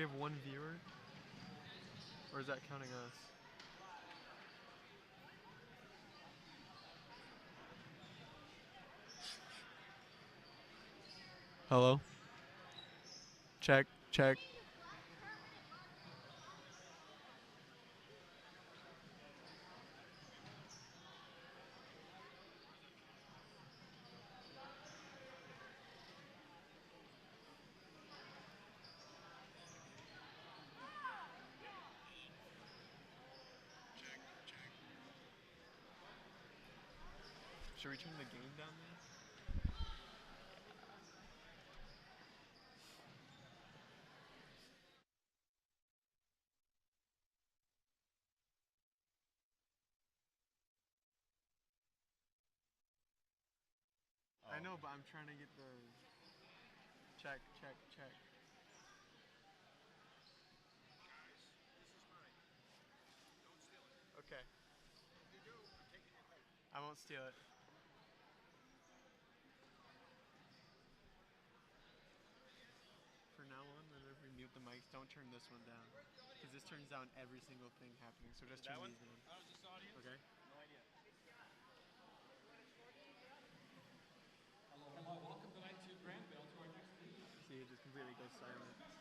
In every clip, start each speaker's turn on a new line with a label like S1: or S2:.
S1: have one viewer? Or is that counting us? Hello? Check, check. Should we turn the game down there? I know, but I'm trying to get the check, check, check. Okay. I won't steal it. For now on, whenever we mute the mics, don't turn this one down. Because this turns down every single thing happening. So just turn these down. Okay?
S2: Hello, welcome tonight to Grandville to our next league.
S1: See, it just completely goes silent.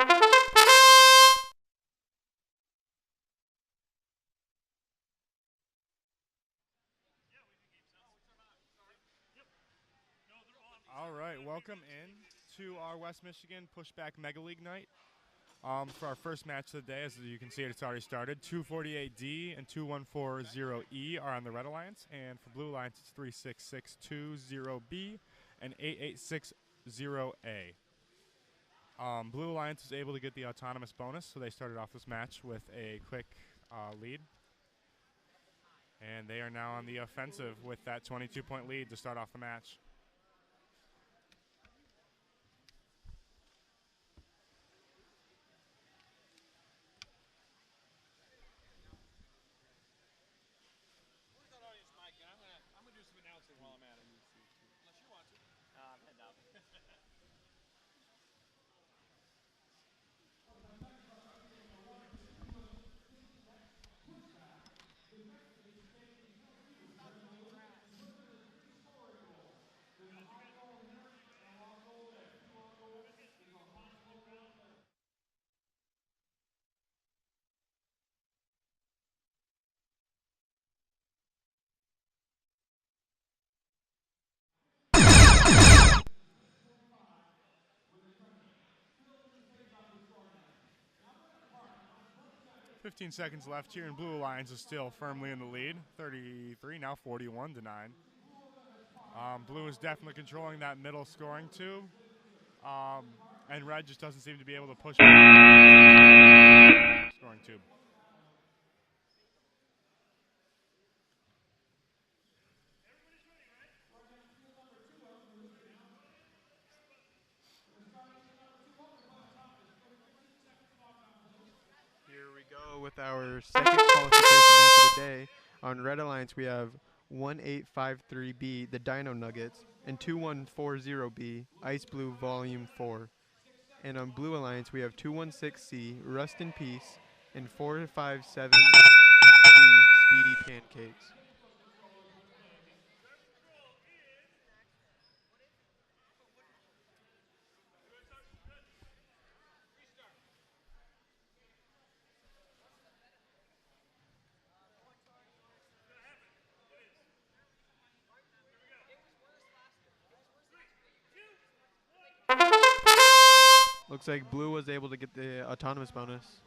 S3: All right, welcome in to our West Michigan Pushback MegaLeague night. For our first match of the day, as you can see, it's already started. 248D and 2140E are on the Red Alliance, and for Blue Alliance, it's 36620B and 8860A. Blue Alliance was able to get the autonomous bonus, so they started off this match with a quick lead. And they are now on the offensive with that 22-point lead to start off the match.
S2: I'm gonna do some announcing while I'm at it. Unless you want to.
S1: I'm heading out.
S3: 15 seconds left here, and Blue Alliance is still firmly in the lead. 33, now 41 to 9. Blue is definitely controlling that middle scoring tube. And Red just doesn't seem to be able to push scoring tube.
S1: Here we go with our second qualification match of the day. On Red Alliance, we have 1853B, the Dino Nuggets, and 2140B, Ice Blue Volume 4. And on Blue Alliance, we have 216C, Rust in Peace, and 457C, Speedy Pancakes. Looks like Blue was able to get the autonomous bonus.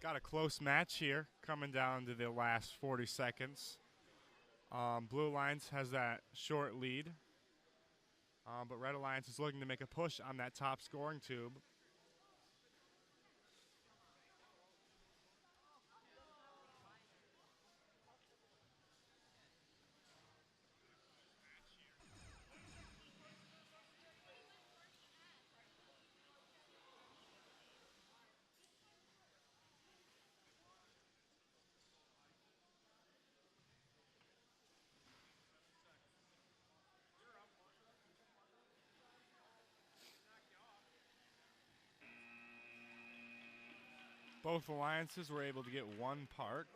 S3: Got a close match here, coming down to the last 40 seconds. Blue Alliance has that short lead, but Red Alliance is looking to make a push on that top scoring tube. Both alliances were able to get one park,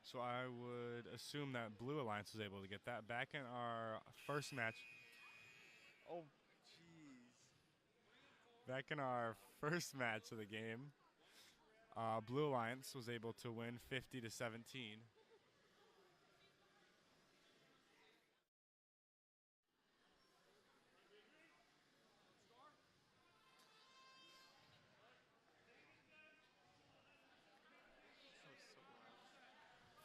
S3: so I would assume that Blue Alliance was able to get that. Back in our first match.
S1: Oh, jeez.
S3: Back in our first match of the game, Blue Alliance was able to win 50 to 17.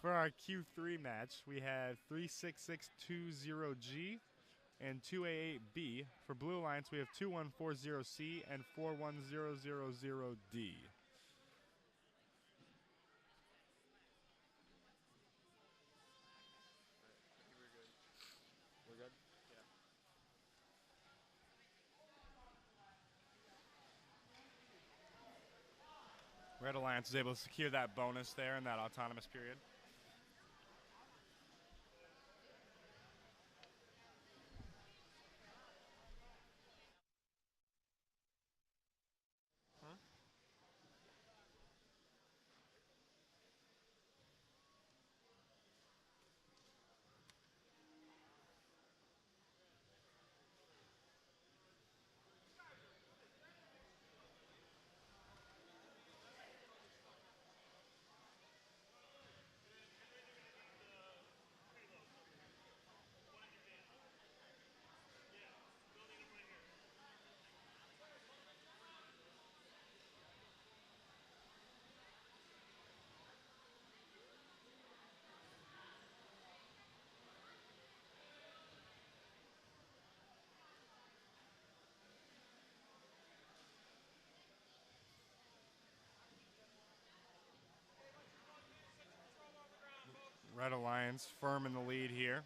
S3: For our Q3 match, we have 36620G and 288B. For Blue Alliance, we have 2140C and 41000D. We're good? Yeah. Red Alliance is able to secure that bonus there in that autonomous period. Red Alliance firm in the lead here.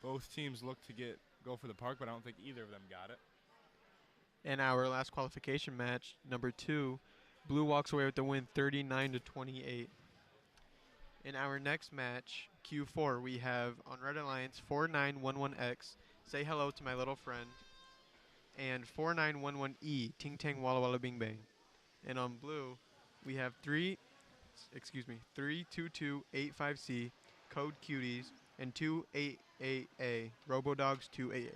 S3: Both teams look to go for the park, but I don't think either of them got it.
S1: In our last qualification match, number 2, Blue walks away with the win 39-28. In our next match, Q4, we have on Red Alliance 4911X, Say Hello to My Little Friend, and 4911E, Ting Tang Walla Walla Bing Bang. And on Blue, we have 32285C, Code Cuties, and 288A, Robodogs 288A.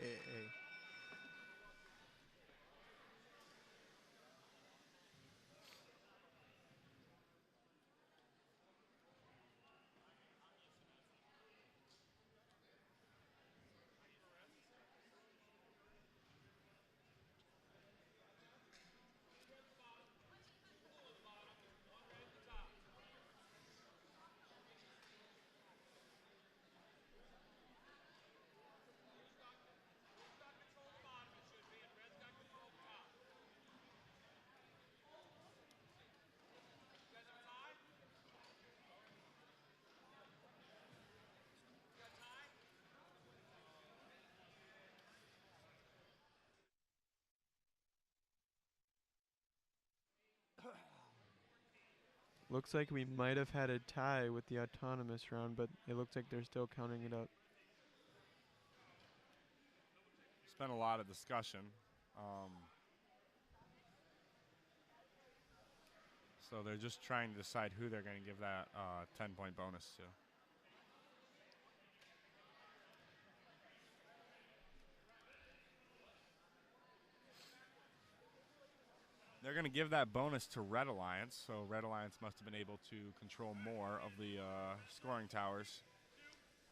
S1: Looks like we might have had a tie with the autonomous round, but it looks like they're still counting it up.
S3: It's been a lot of discussion. So they're just trying to decide who they're going to give that 10-point bonus to. They're going to give that bonus to Red Alliance, so Red Alliance must have been able to control more of the scoring towers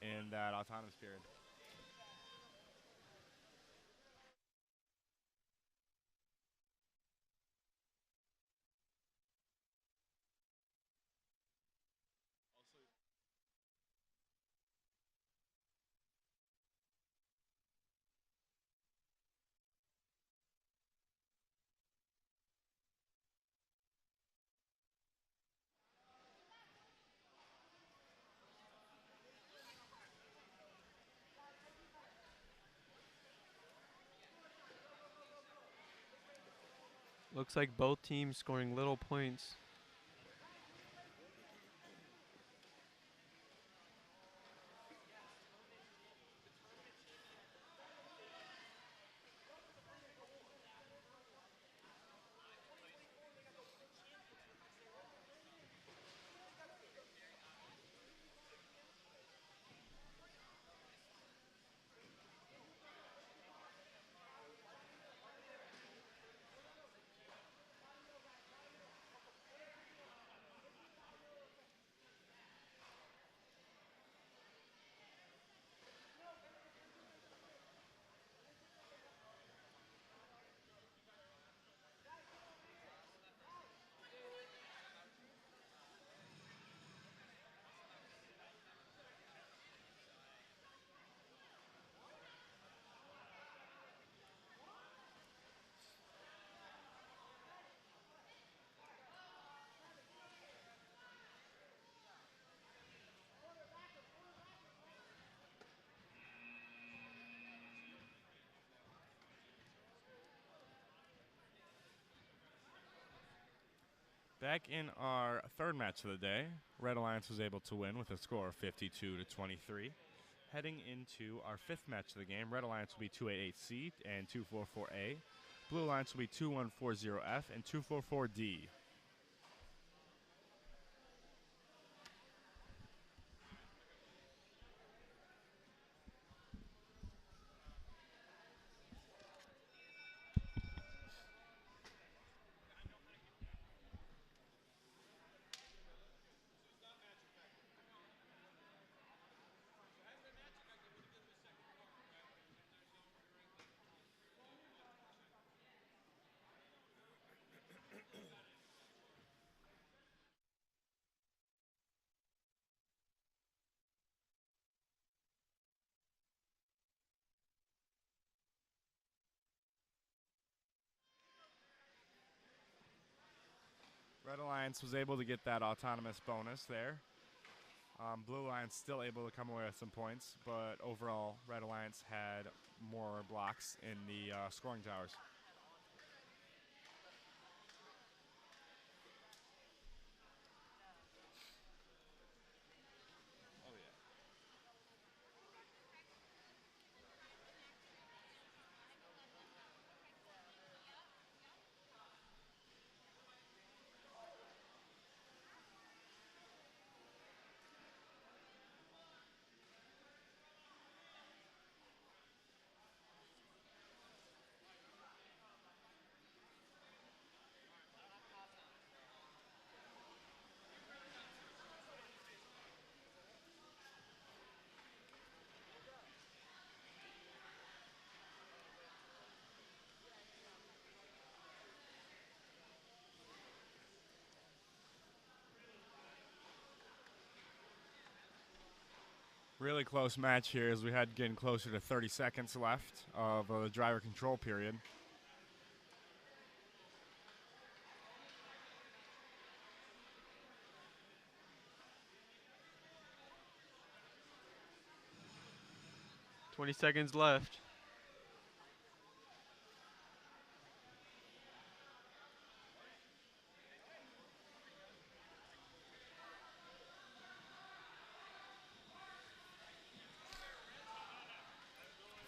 S3: in that autonomous period.
S1: Looks like both teams scoring little points.
S3: Back in our third match of the day, Red Alliance was able to win with a score of 52-23. Heading into our fifth match of the game, Red Alliance will be 288C and 244A. Blue Alliance will be 2140F and 244D. Red Alliance was able to get that autonomous bonus there. Blue Alliance still able to come away with some points, but overall, Red Alliance had more blocks in the scoring towers. Oh, yeah. 'Really close match here as we had getting closer to 30 seconds left of the driver control period.
S1: $20 left.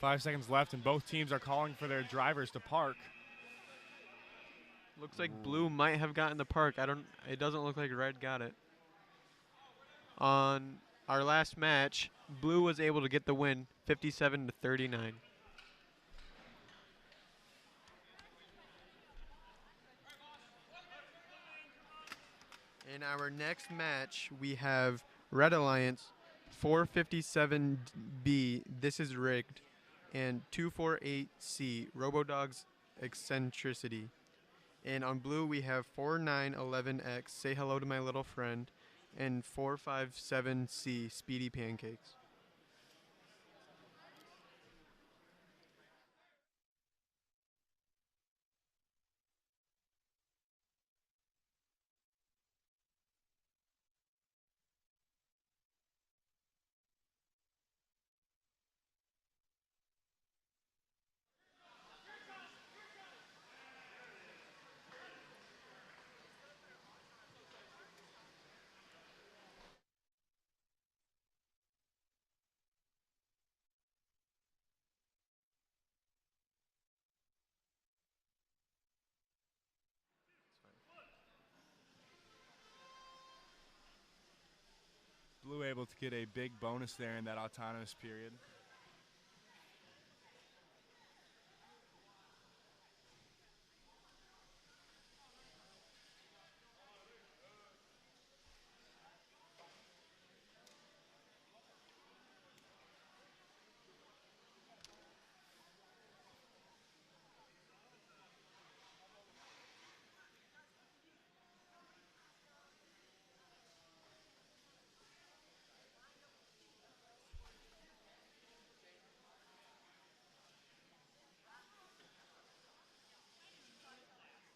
S3: Five seconds left, and both teams are calling for their drivers to park.
S1: Looks like blue might have gotten the park. It doesn't look like red got it. On our last match, blue was able to get the win, 57-39. In our next match, we have Red Alliance 457B, This Is Rigged, and 248C, Robodog's Eccentricity. And on blue, we have 4911X, Say Hello to My Little Friend, and 457C, Speedy Pancakes.
S3: Blue able to get a big bonus there in that autonomous period.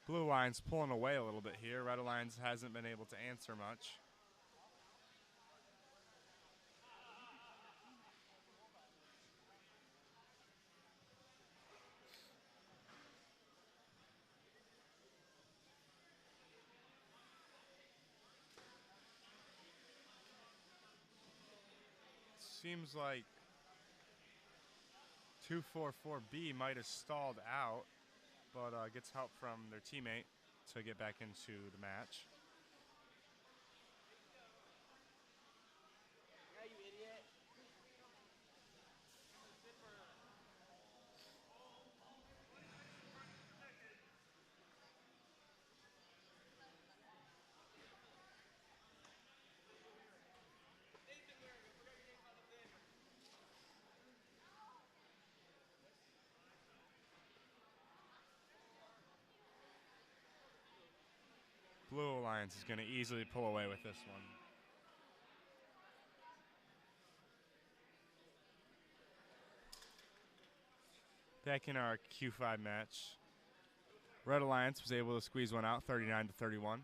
S3: Blue Alliance pulling away a little bit here. Red Alliance hasn't been able to answer much. seems like 244B might have stalled out, but gets help from their teammate to get back into the match. Blue Alliance is going to easily pull away with this one. Back in our Q5 match, Red Alliance was able to squeeze one out, 39-31.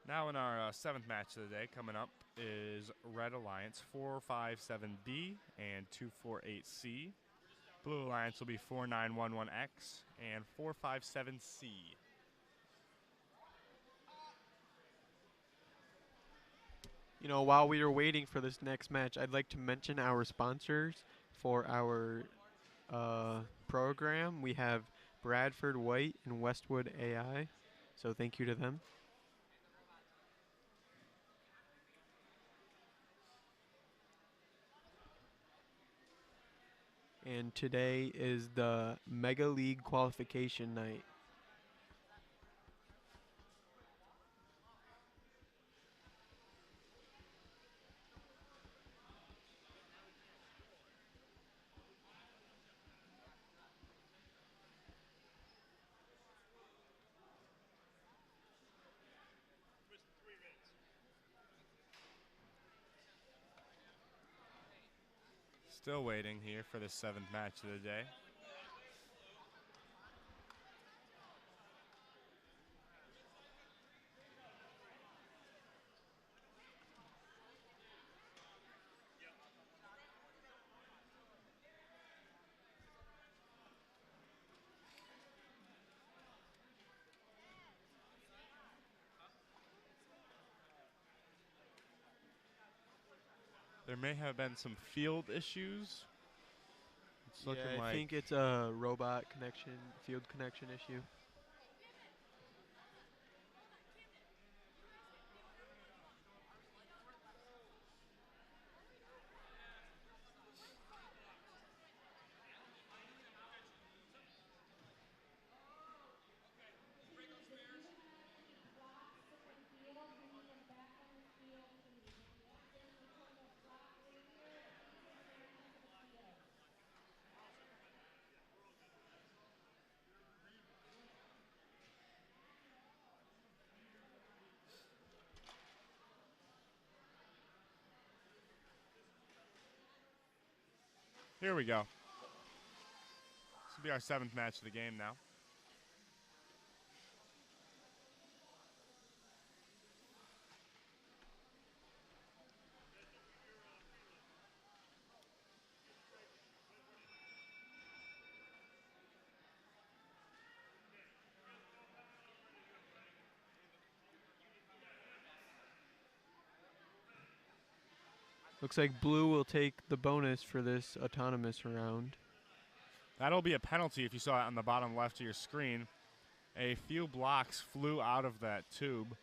S3: Now in our seventh match of the day, coming up is Red Alliance 457B and 248C. Blue Alliance will be 4911X and 457C.
S1: You know, while we are waiting for this next match, I'd like to mention our sponsors for our program. We have Bradford White and Westwood AI, so thank you to them. And today is the MegaLeague qualification night.
S3: Still waiting here for the seventh match of the day. There may have been some field issues. It's looking
S1: Yeah, I
S3: like
S1: think it's a robot connection, field connection issue.
S3: here we go. This will be our seventh match of the game now.
S1: Looks like blue will take the bonus for this autonomous round.
S3: That'll be a penalty if you saw it on the bottom left of your screen. A few blocks flew out of that tube,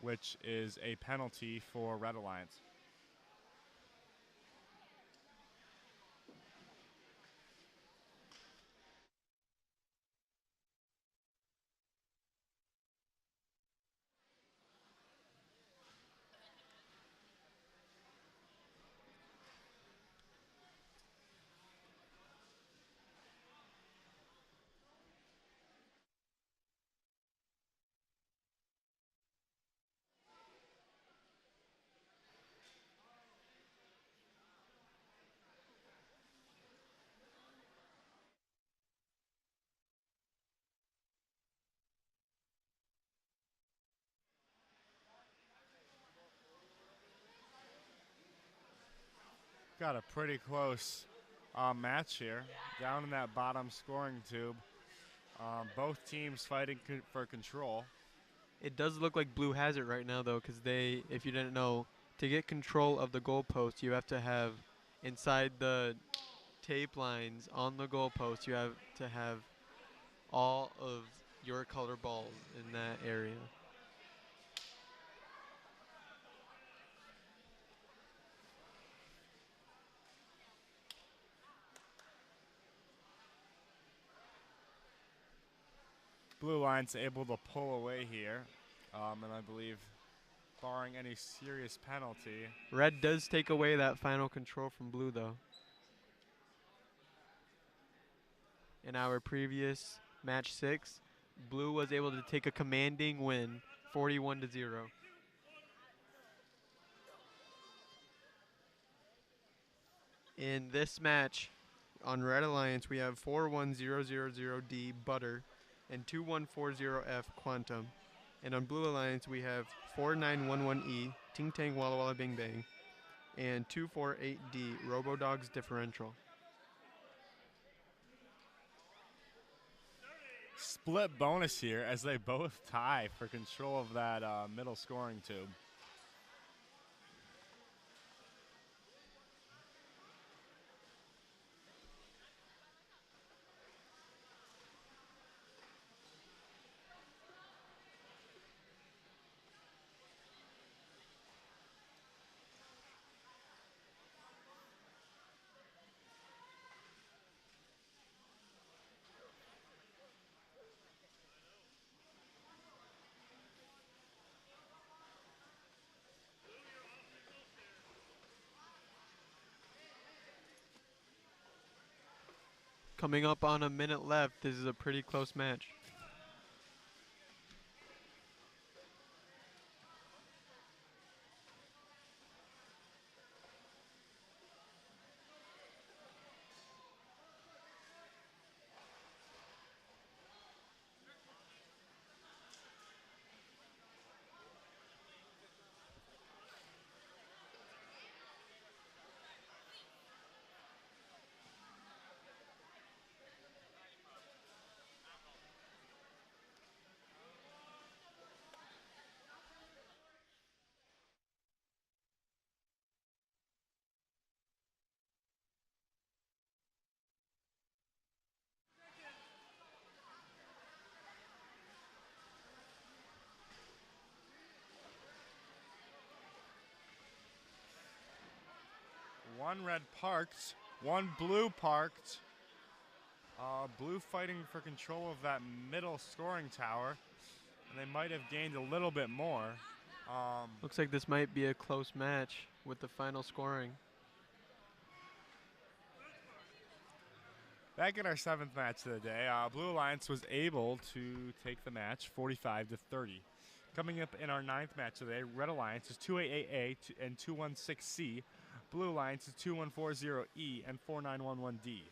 S3: which is a penalty for Red Alliance. got a pretty close match here. Down in that bottom scoring tube. Both teams fighting for control.
S1: It does look like blue has it right now, though, because they, if you didn't know, to get control of the goalpost, you have to have inside the tape lines on the goalpost, you have to have all of your color balls in that area.
S3: Blue line's able to pull away here, and I believe, barring any serious penalty.
S1: Red does take away that final control from blue, though. In our previous match 6, blue was able to take a commanding win, 41-0. In this match, on Red Alliance, we have 41000D Butter and 2140F Quantum. And on Blue Alliance, we have 4911E Ting Tang Walla Walla Bing Bang and 248D Robodogs Differential.
S3: Split bonus here as they both tie for control of that middle scoring tube.
S1: Coming up on a minute left, this is a pretty close match.
S3: One red parked, one blue parked. Blue fighting for control of that middle scoring tower, and they might have gained a little bit more.
S1: Looks like this might be a close match with the final scoring.
S3: Back in our 7th match of the day, Blue Alliance was able to take the match 45-30. Coming up in our 9th match of the day, Red Alliance is 288A and 216C. Blue Alliance is 2140E and 4911D.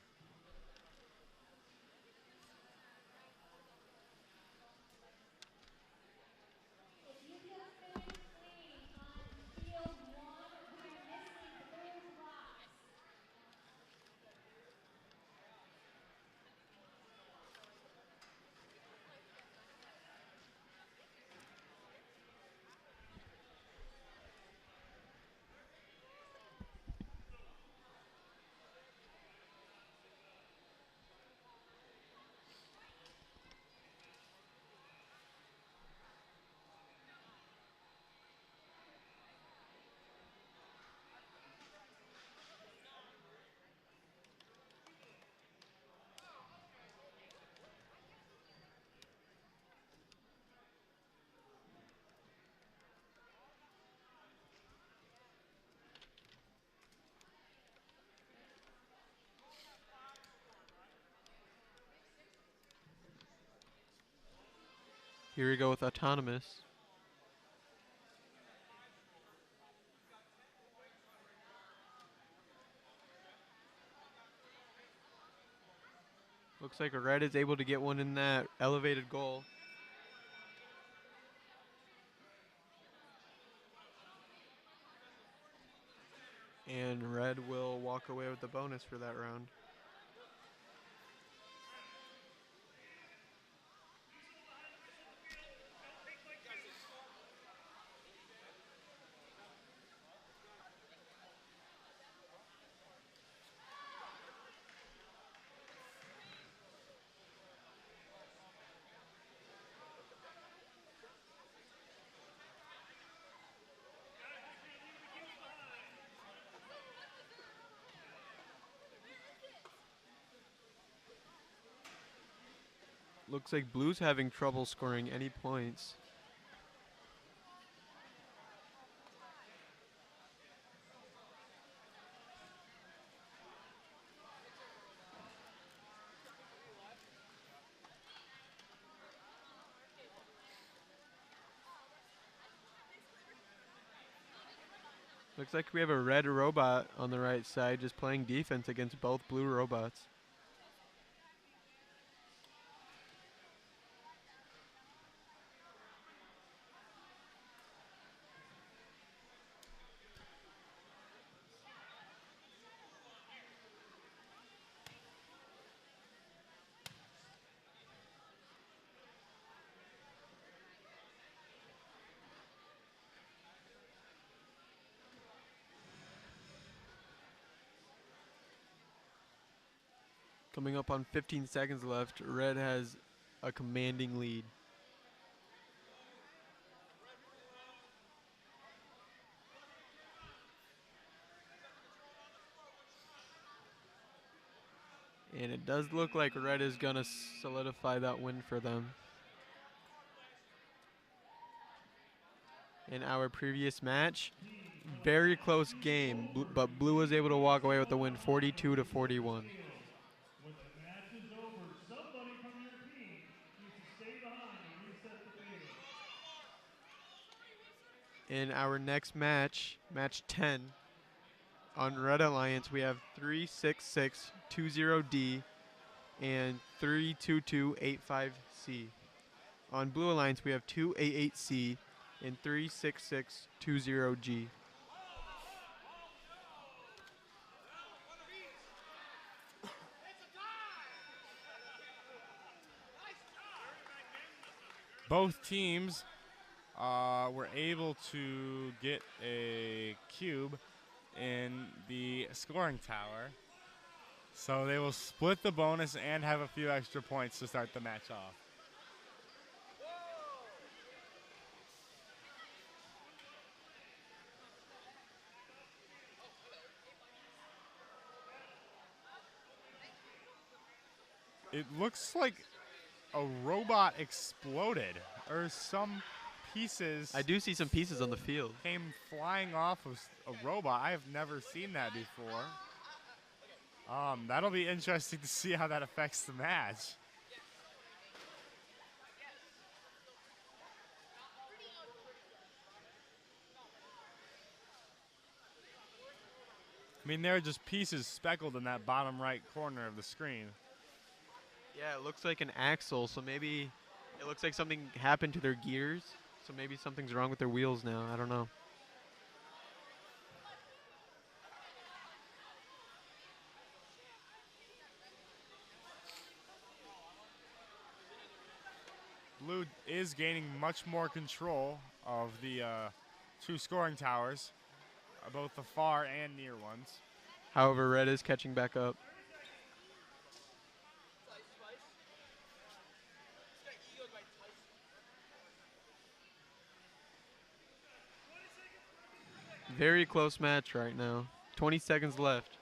S1: Here we go with Autonomous. Looks like Red is able to get one in that elevated goal. And red will walk away with the bonus for that round. Looks like blue's having trouble scoring any points. Looks like we have a red robot on the right side just playing defense against both blue robots. Coming up on 15 seconds left, red has a commanding lead. And it does look like red is going to solidify that win for them. In our previous match, very close game, but blue was able to walk away with the win 42 to 41.
S4: When the match is over, somebody from your team needs to stay behind and reset the field.
S1: In our next match, match 10, on Red Alliance, we have 36620D and 32285C. On Blue Alliance, we have 288C and 36620G.
S3: Both teams were able to get a cube in the scoring tower. So they will split the bonus and have a few extra points to start the match off. It looks like a robot exploded, or some pieces
S1: I do see some pieces on the field.
S3: came flying off of a robot. I have never seen that before. That'll be interesting to see how that affects the match. I mean, there are just pieces speckled in that bottom right corner of the screen.
S1: Yeah, it looks like an axle, so maybe it looks like something happened to their gears. So maybe something's wrong with their wheels now. I don't know.
S3: Blue is gaining much more control of the two scoring towers, both the far and near ones.
S1: However, red is catching back up. Very close match right now. 20 seconds left.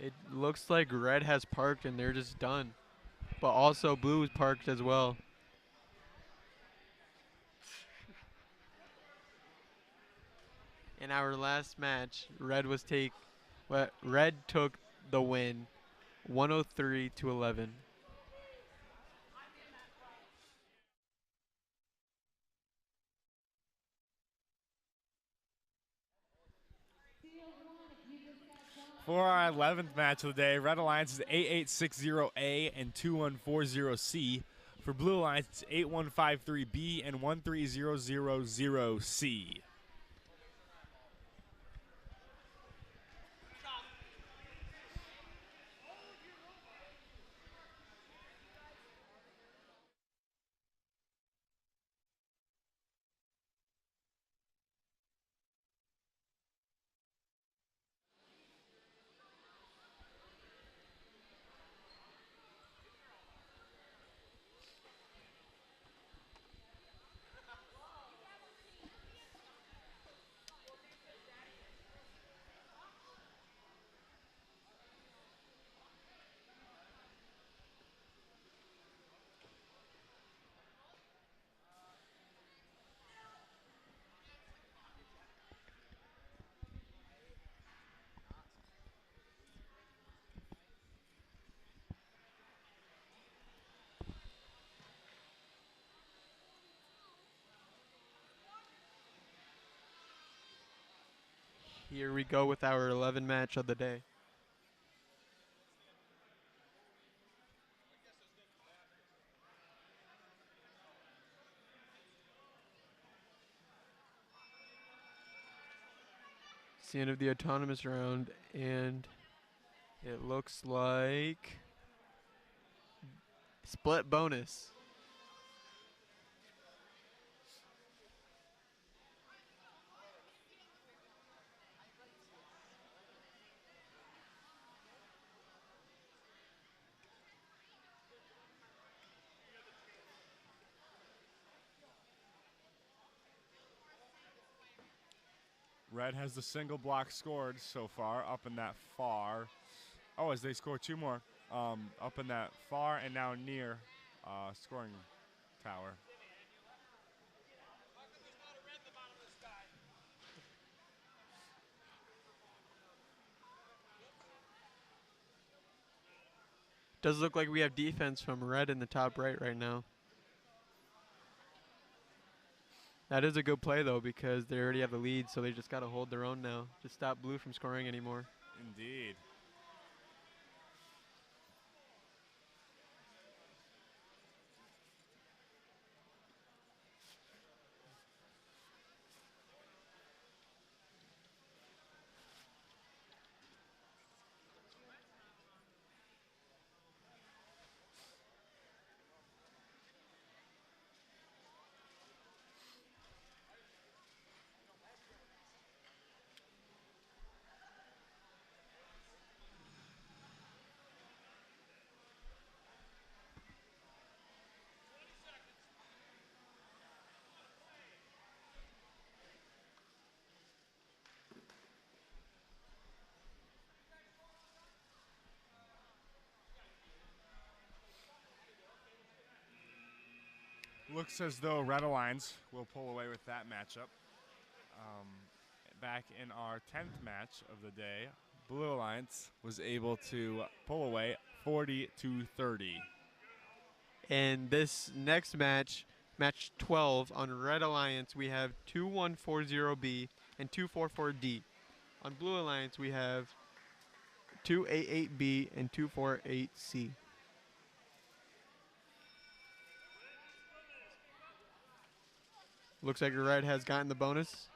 S1: It looks like red has parked and they're just done. But also blue is parked as well. In our last match, red took the win, 103 to 11.
S3: For our 11th match of the day, Red Alliance is 8860A and 2140C. For Blue Alliance, it's 8153B and 13000C.
S1: Here we go with our 11 match of the day. It's the end of the autonomous round, and it looks like split bonus.
S3: Red has the single block scored so far, up in that far. Oh, as they score two more, up in that far and now near scoring tower.
S1: Does look like we have defense from red in the top right now. That is a good play though, because they already have the lead, so they just got to hold their own now to stop blue from scoring anymore.
S3: Indeed. Looks as though Red Alliance will pull away with that matchup. Back in our 10th match of the day, Blue Alliance was able to pull away 40-30.
S1: And this next match, match 12 on Red Alliance, we have 2140B and 244D. On Blue Alliance, we have 288B and 248C. Looks like red has gotten the bonus.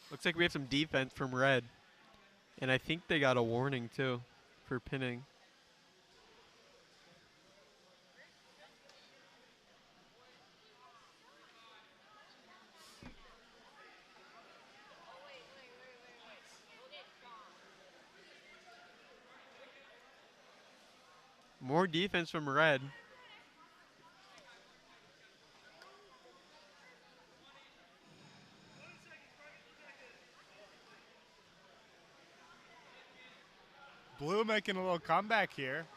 S1: Looks like we have some defense from red. And I think they got a warning too for pinning. More defense from red.
S3: Blue making a little comeback here.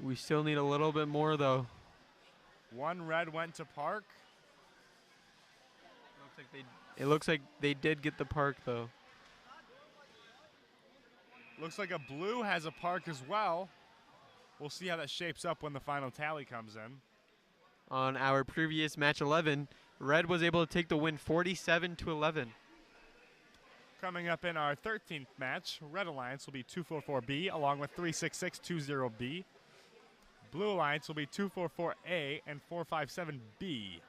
S1: We still need a little bit more though.
S3: One red went to park.
S1: It looks like they did get the park though.
S3: Looks like a blue has a park as well. We'll see how that shapes up when the final tally comes in.
S1: On our previous match 11, red was able to take the win 47-11.
S3: Coming up in our 13th match, Red Alliance will be 244B along with 36620B. Blue Alliance will be 244A and 457B.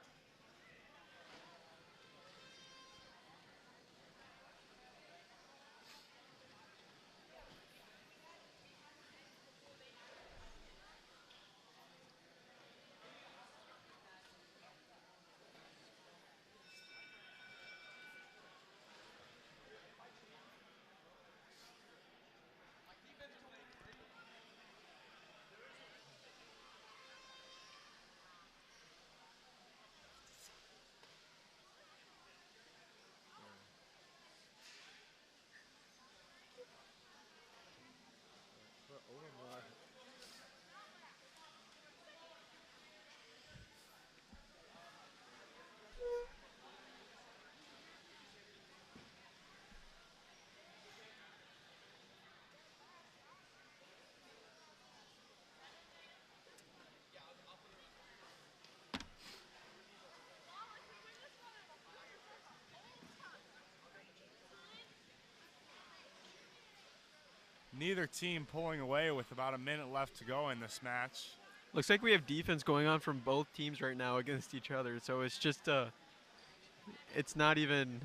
S3: Neither team pulling away with about a minute left to go in this match.
S1: Looks like we have defense going on from both teams right now against each other. So it's just it's not even.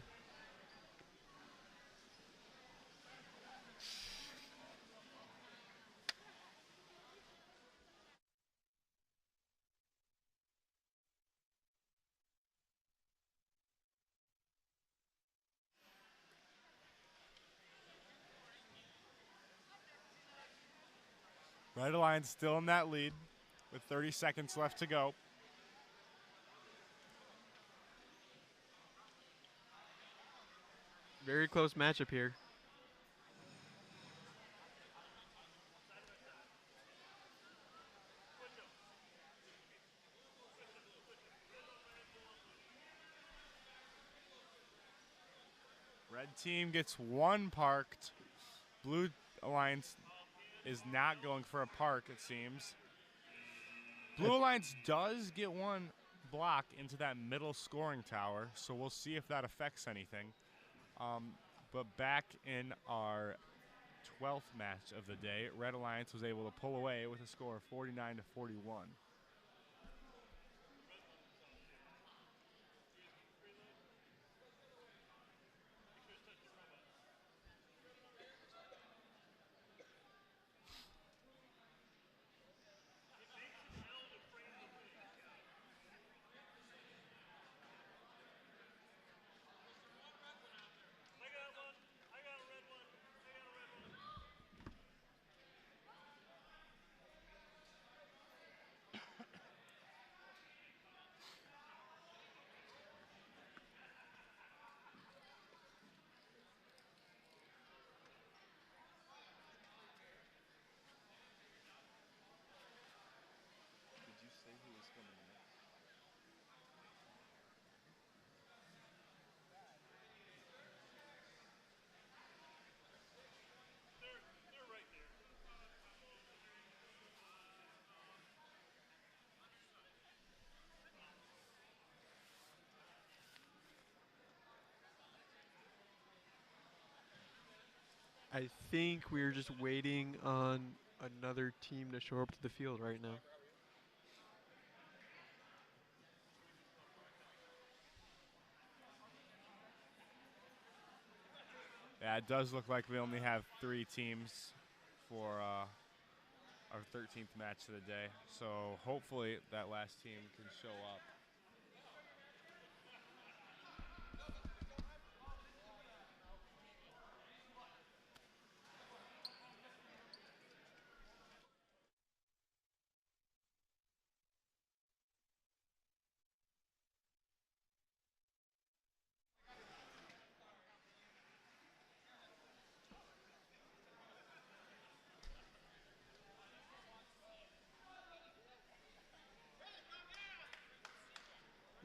S3: Red Alliance still in that lead with 30 seconds left to go.
S1: Very close matchup here.
S3: Red team gets one parked. Blue Alliance is not going for a park, it seems. Blue Alliance does get one block into that middle scoring tower, so we'll see if that affects anything. But back in our 12th match of the day, Red Alliance was able to pull away with a score of 49-41.
S1: I think we're just waiting on another team to show up to the field right now.
S3: Yeah, it does look like we only have 3 teams for our 13th match of the day. So hopefully that last team can show up.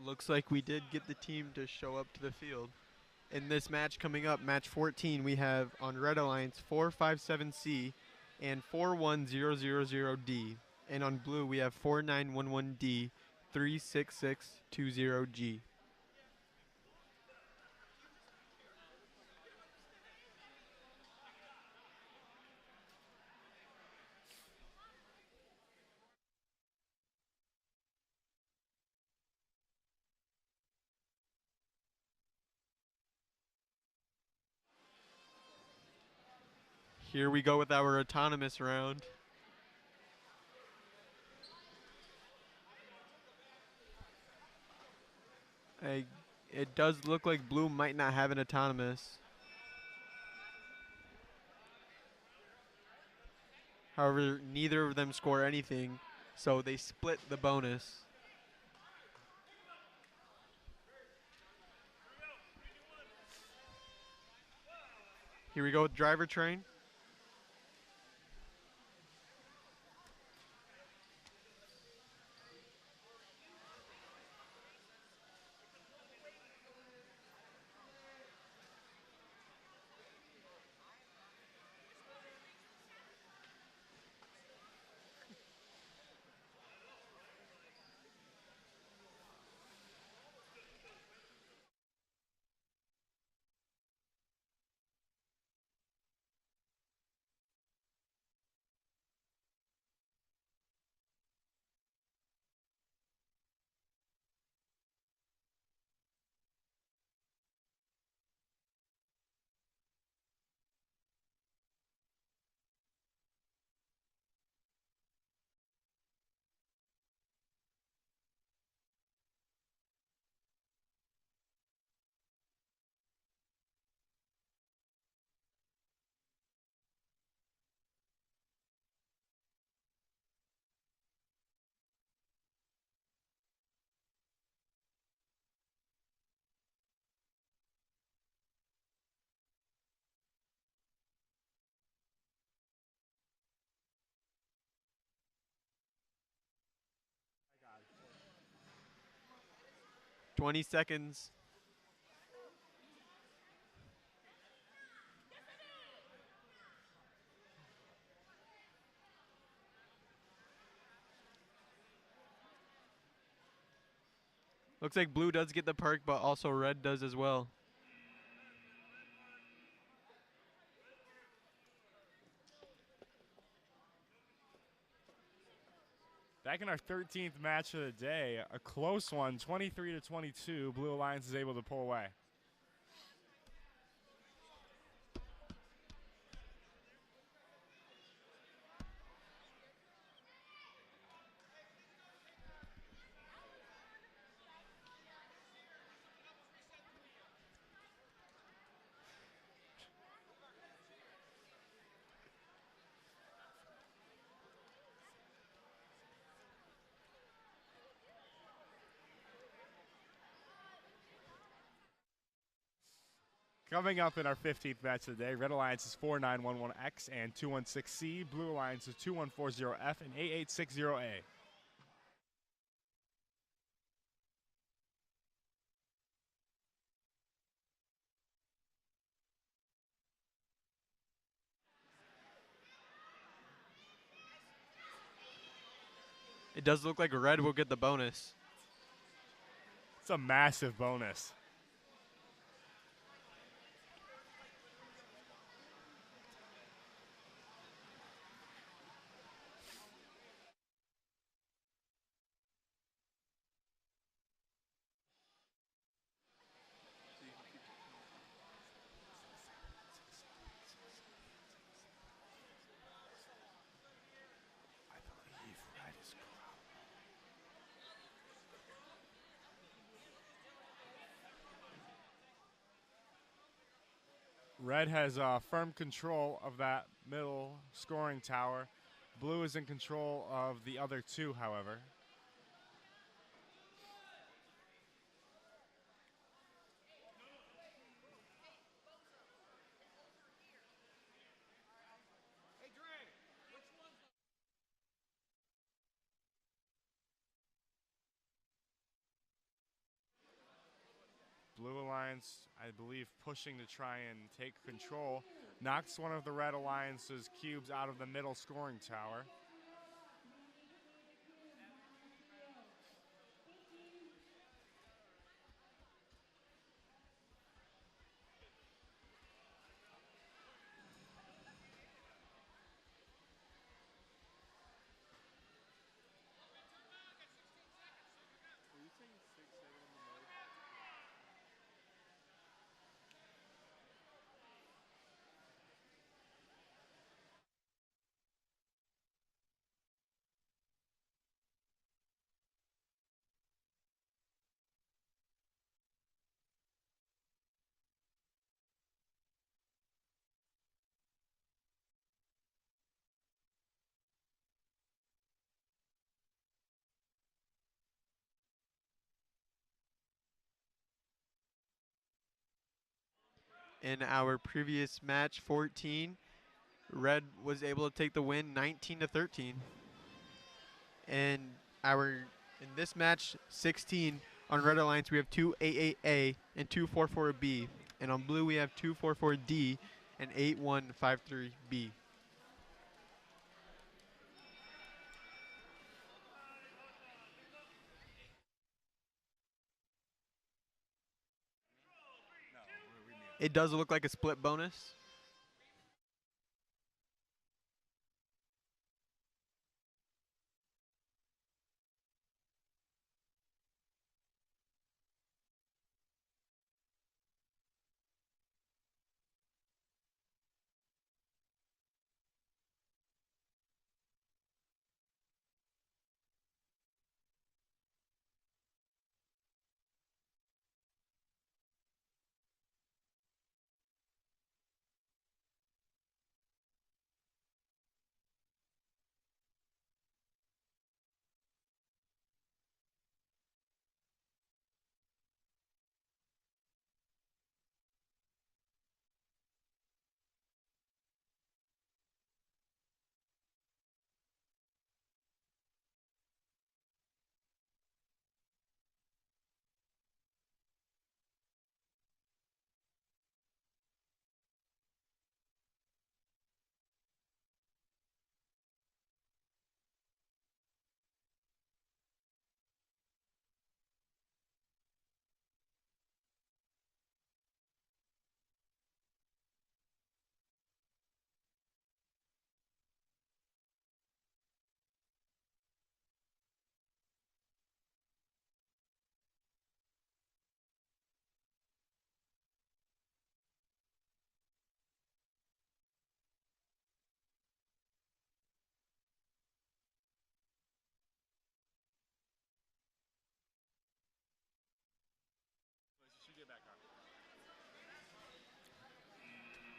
S1: Looks like we did get the team to show up to the field. In this match coming up, match 14, we have on Red Alliance 457C and 41000D. And on blue, we have 4911D, 36620G. Here we go with our autonomous round. It does look like blue might not have an autonomous. However, neither of them score anything, so they split the bonus. Here we go with driver train. Got 20 seconds. Looks like blue does get the perk, but also red does as well.
S3: Back in our 13th match of the day, a close one, 23-22. Blue Alliance is able to pull away. Coming up in our 15th match of the day, Red Alliance is 4911X and 216C. Blue Alliance is 2140F and 8860A.
S1: It does look like red will get the bonus.
S3: It's a massive bonus. Red has firm control of that middle scoring tower. Blue is in control of the other two, however. Blue Alliance, I believe, pushing to try and take control. Knocks one of the Red Alliance's cubes out of the middle scoring tower.
S1: In our previous match, 14, Red was able to take the win 19-13. And in this match, 16, on Red Alliance we have 288A and 244B. And on Blue we have 244D and 8153B. It does look like a split bonus.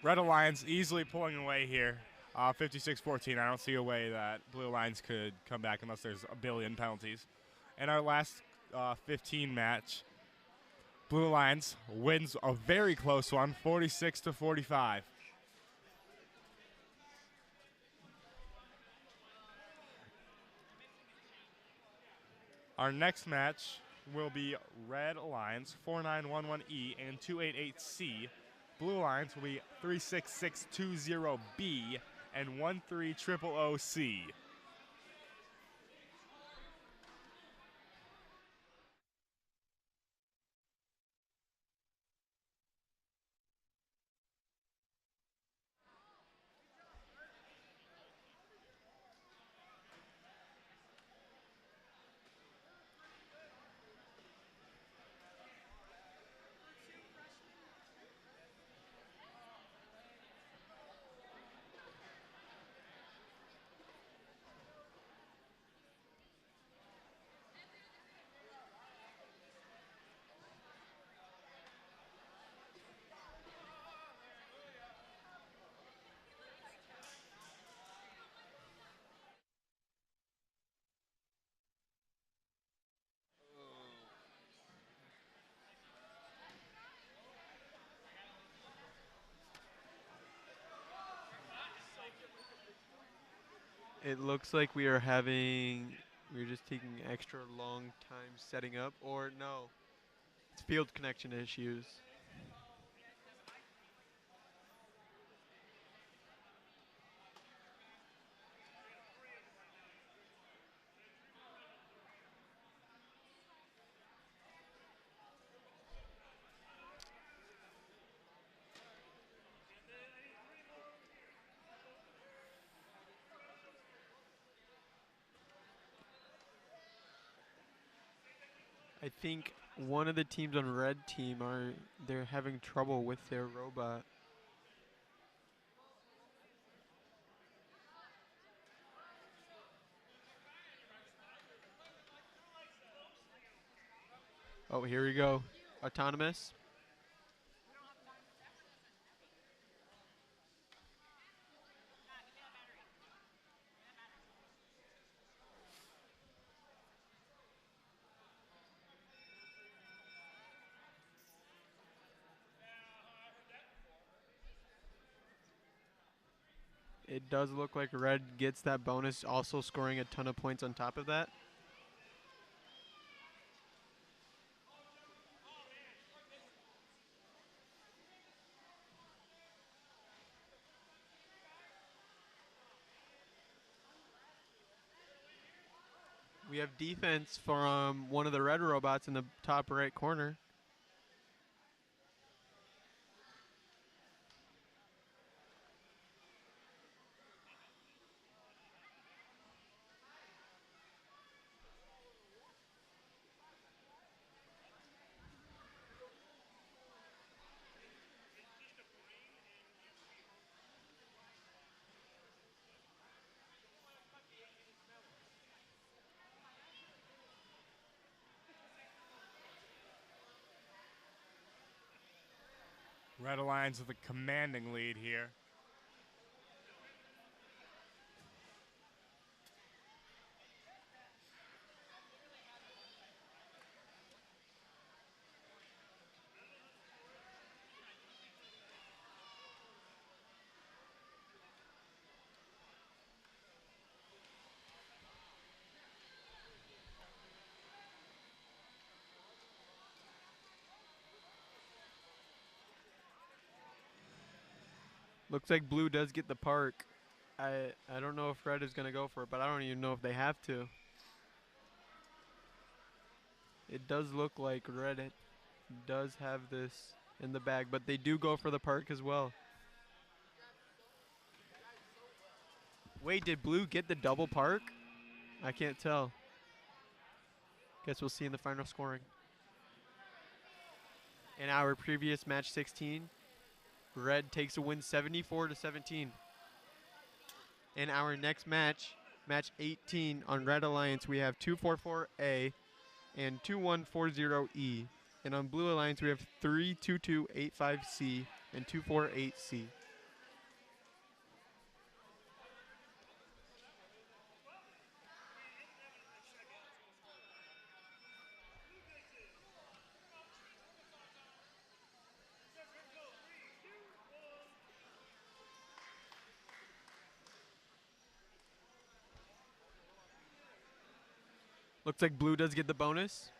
S3: Red Alliance easily pulling away here. 56-14. I don't see a way that Blue Alliance could come back unless there's a billion penalties. In our last 15 match, Blue Alliance wins a very close one, 46-45. Our next match will be Red Alliance 4911E and 288C. Blue Alliance will be 36620B and 13000C.
S1: It looks like we're just taking extra long time setting up, or no, it's field connection issues. I think one of the teams on red team they're having trouble with their robot. Oh, here we go. Autonomous. It does look like red gets that bonus, also scoring a ton of points on top of that. We have defense from one of the red robots in the top right corner.
S3: Red Alliance with a commanding lead here.
S1: Looks like blue does get the park. I don't know if red is going to go for it, but I don't even know if they have to. It does look like red does have this in the bag, but they do go for the park as well. Wait, did blue get the double park? I can't tell. Guess we'll see in the final scoring. In our previous match 16, red takes a win 74-17. In our next match, match 18 on Red Alliance, we have 244A and 2140E. And on Blue Alliance, we have 32285C and 248C. Looks like blue does get the bonus.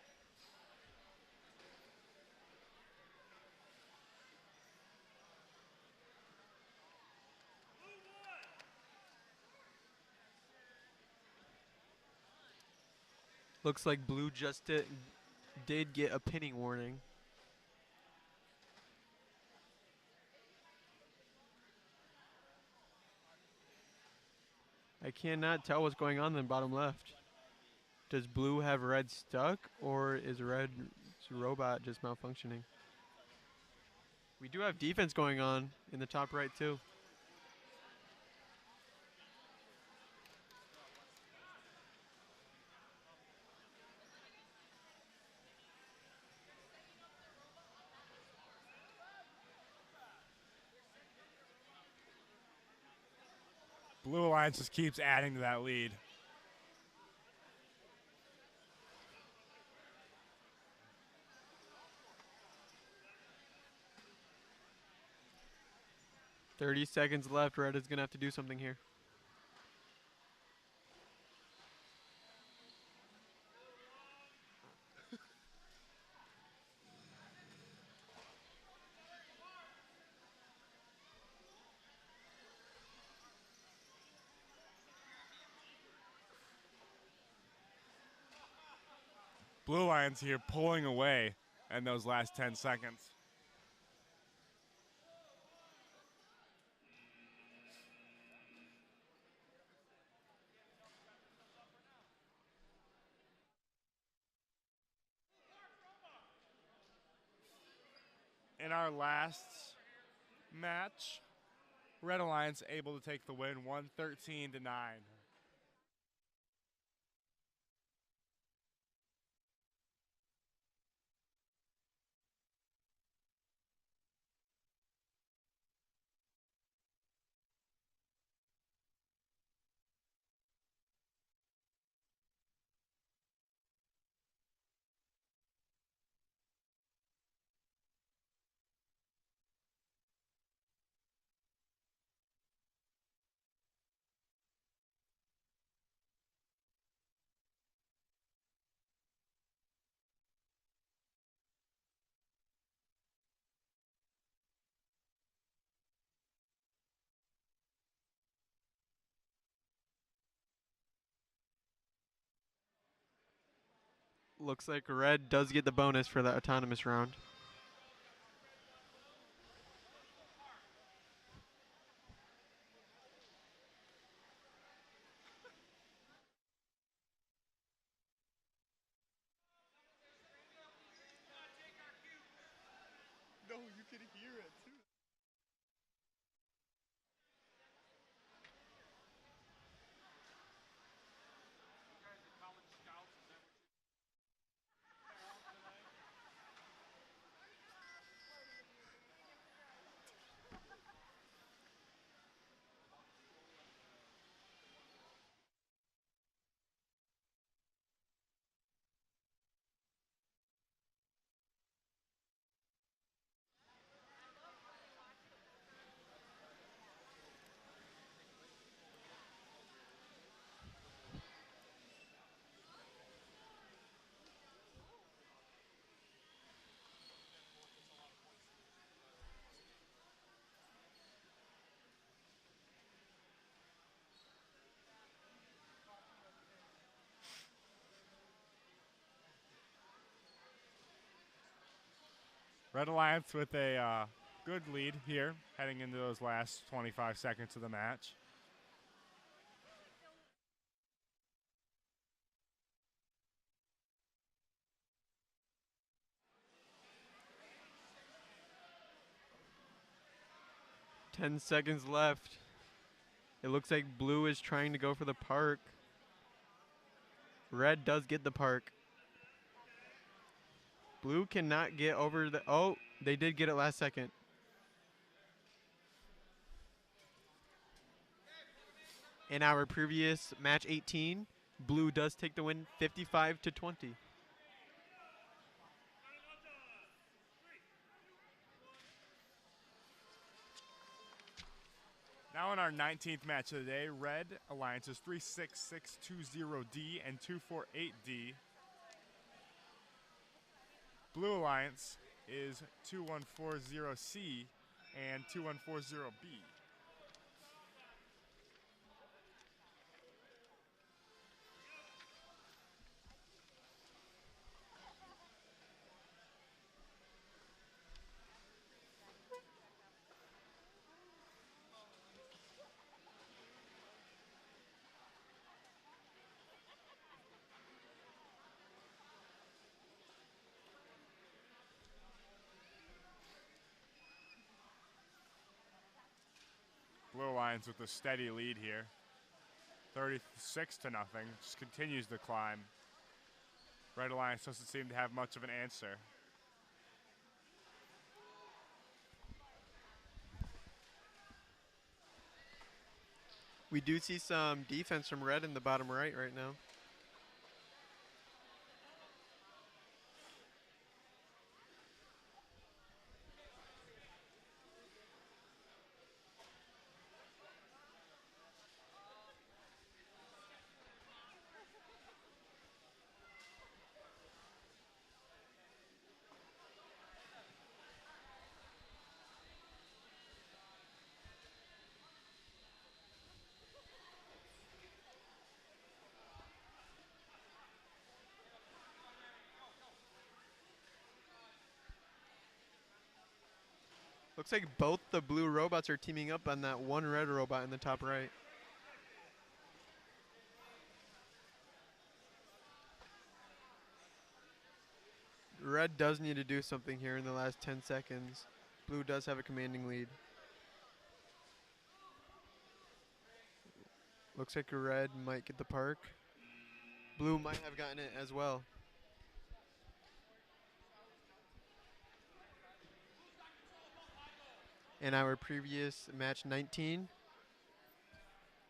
S1: Looks like blue just did get a pinning warning. I cannot tell what's going on in the bottom left. Does blue have red stuck, or is red's robot just malfunctioning? We do have defense going on in the top right too.
S3: Blue Alliance just keeps adding to that lead.
S1: .30 seconds left. Red is going to have to do something here.
S3: Blue Lions here pulling away in those last 10 seconds. In our last match, Red Alliance able to take the win 113-9.
S1: Looks like red does get the bonus for that autonomous round. No, you could hear it too.
S3: Red Alliance with a good lead here heading into those last 25 seconds of the match.
S1: Ten seconds left. It looks like blue is trying to go for the park. Red does get the park. Blue cannot get over the... Oh, they did get it last second. In our previous match 18, blue does take the win 55-20.
S3: Now in our 19th match of the day, Red Alliance is 36620D and 248D. Blue Alliance is 2140C and 2140B. Blue Alliance with a steady lead here. 36-0. Just continues to climb. Red Alliance doesn't seem to have much of an answer.
S1: We do see some defense from red in the bottom right now. Looks like both the blue robots are teaming up on that one red robot in the top right. Red does need to do something here in the last 10 seconds. Blue does have a commanding lead. Looks like red might get the park. Blue might have gotten it as well. In our previous match 19,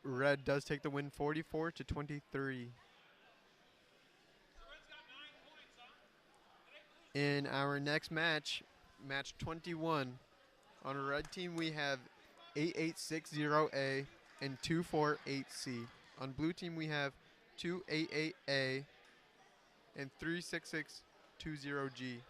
S1: red does take the win 44-23. In our next match, match 21, on a red team we have 8860A and 248C. On blue team we have 288A and 36620G.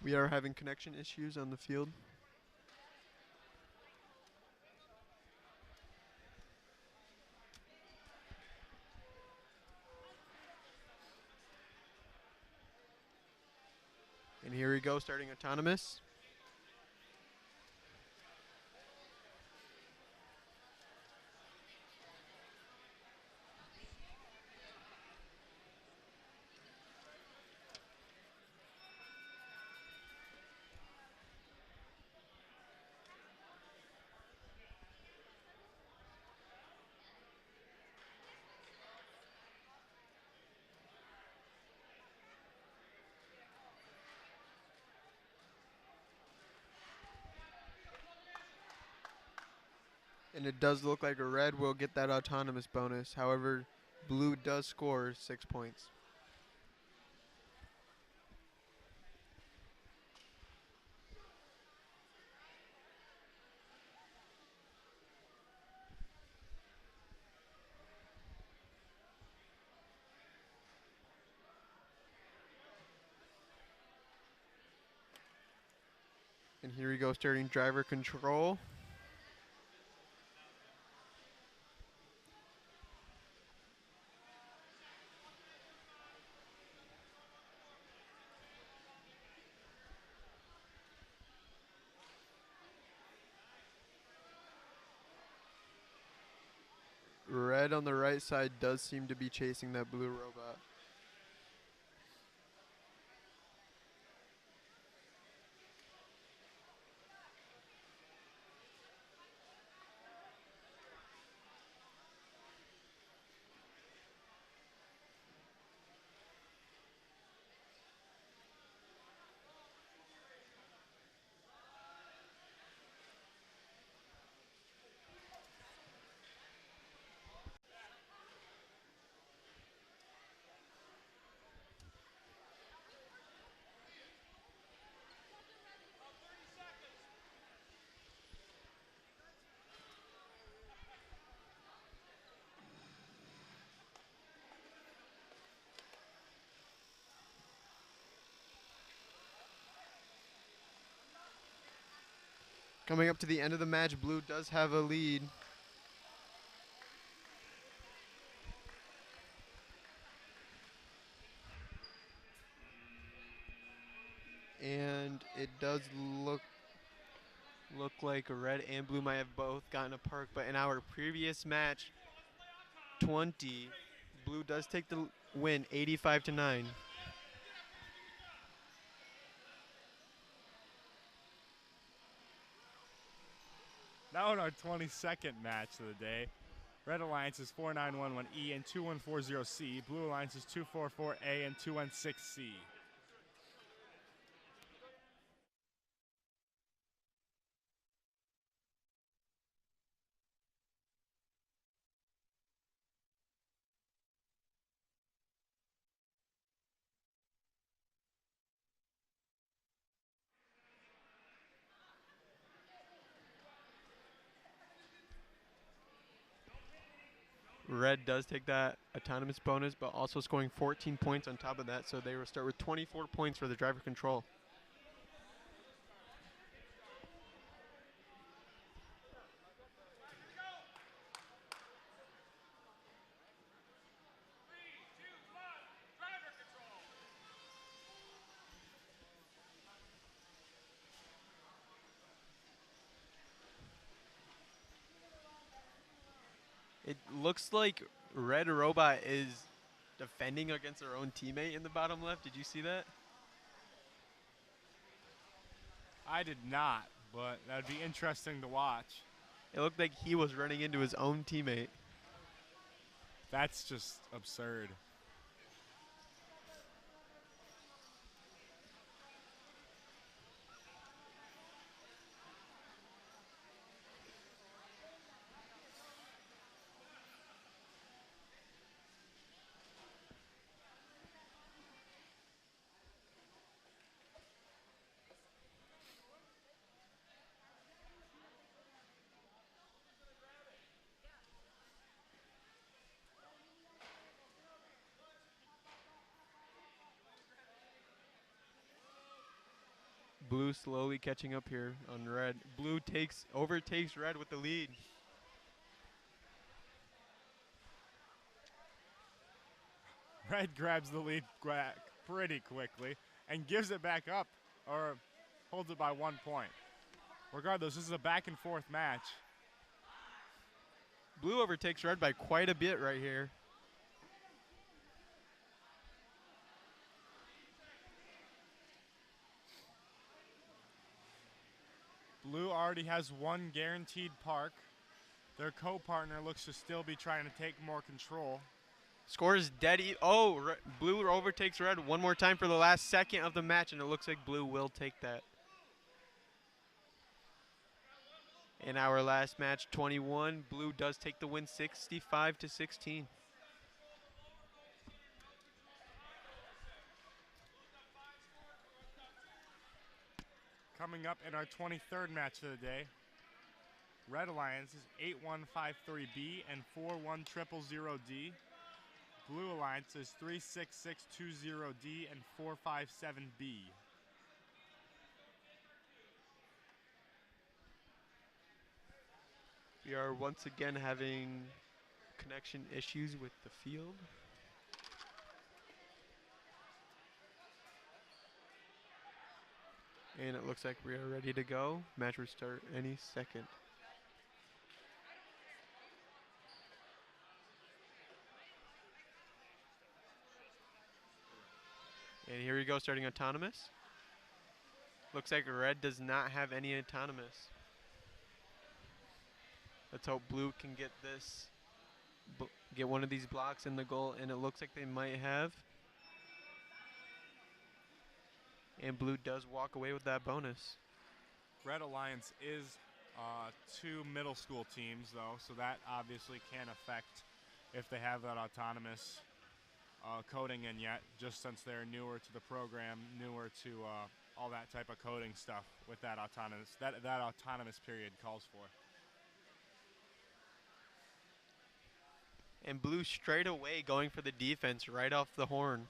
S1: We are having connection issues on the field. And here we go, starting autonomous. And it does look like a red will get that autonomous bonus. However, blue does score 6 points. And here we go, starting driver control. Red on the right side does seem to be chasing that blue robot. Coming up to the end of the match, blue does have a lead. And it does look like red and blue might have both gotten a perk, but in our previous match 20, blue does take the win 85-9.
S3: Now in our 22nd match of the day, Red Alliance is 4911E and 2140C. Blue Alliance is 244A and 216C.
S1: Red does take that autonomous bonus, but also scoring 14 points on top of that, so they will start with 24 points for the driver control. It looks like Red Robot is defending against their own teammate in the bottom left. Did you see that?
S3: I did not, but that would be interesting to watch.
S1: It looked like he was running into his own teammate.
S3: That's just absurd.
S1: Blue slowly catching up here on Red. Blue overtakes Red with the lead.
S3: Red grabs the lead pretty quickly and gives it back up, or holds it by 1 point. Regardless, this is a back and forth match.
S1: Blue overtakes Red by quite a bit right here.
S3: Blue already has one guaranteed park. Their co-partner looks to still be trying to take more control.
S1: Score is dead. Blue overtakes Red one more time for the last second of the match, and it looks like Blue will take that. In our last match, 21, Blue does take the win 65-16.
S3: Coming up in our 23rd match of the day, Red Alliance is 8153B and 41000D. Blue Alliance is 36620D and 457B.
S1: We are once again having connection issues with the field. And it looks like we are ready to go. Match will start any second. And here we go, starting autonomous. Looks like Red does not have any autonomous. Let's hope Blue can get this, get one of these blocks in the goal, and it looks like they might have. And Blue does walk away with that bonus.
S3: Red Alliance is 2 middle school teams, though, so that obviously can affect if they have that autonomous coding in yet, just since they're newer to the program, newer to all that type of coding stuff with that autonomous, that autonomous period calls for.
S1: And Blue straight away going for the defense right off the horn.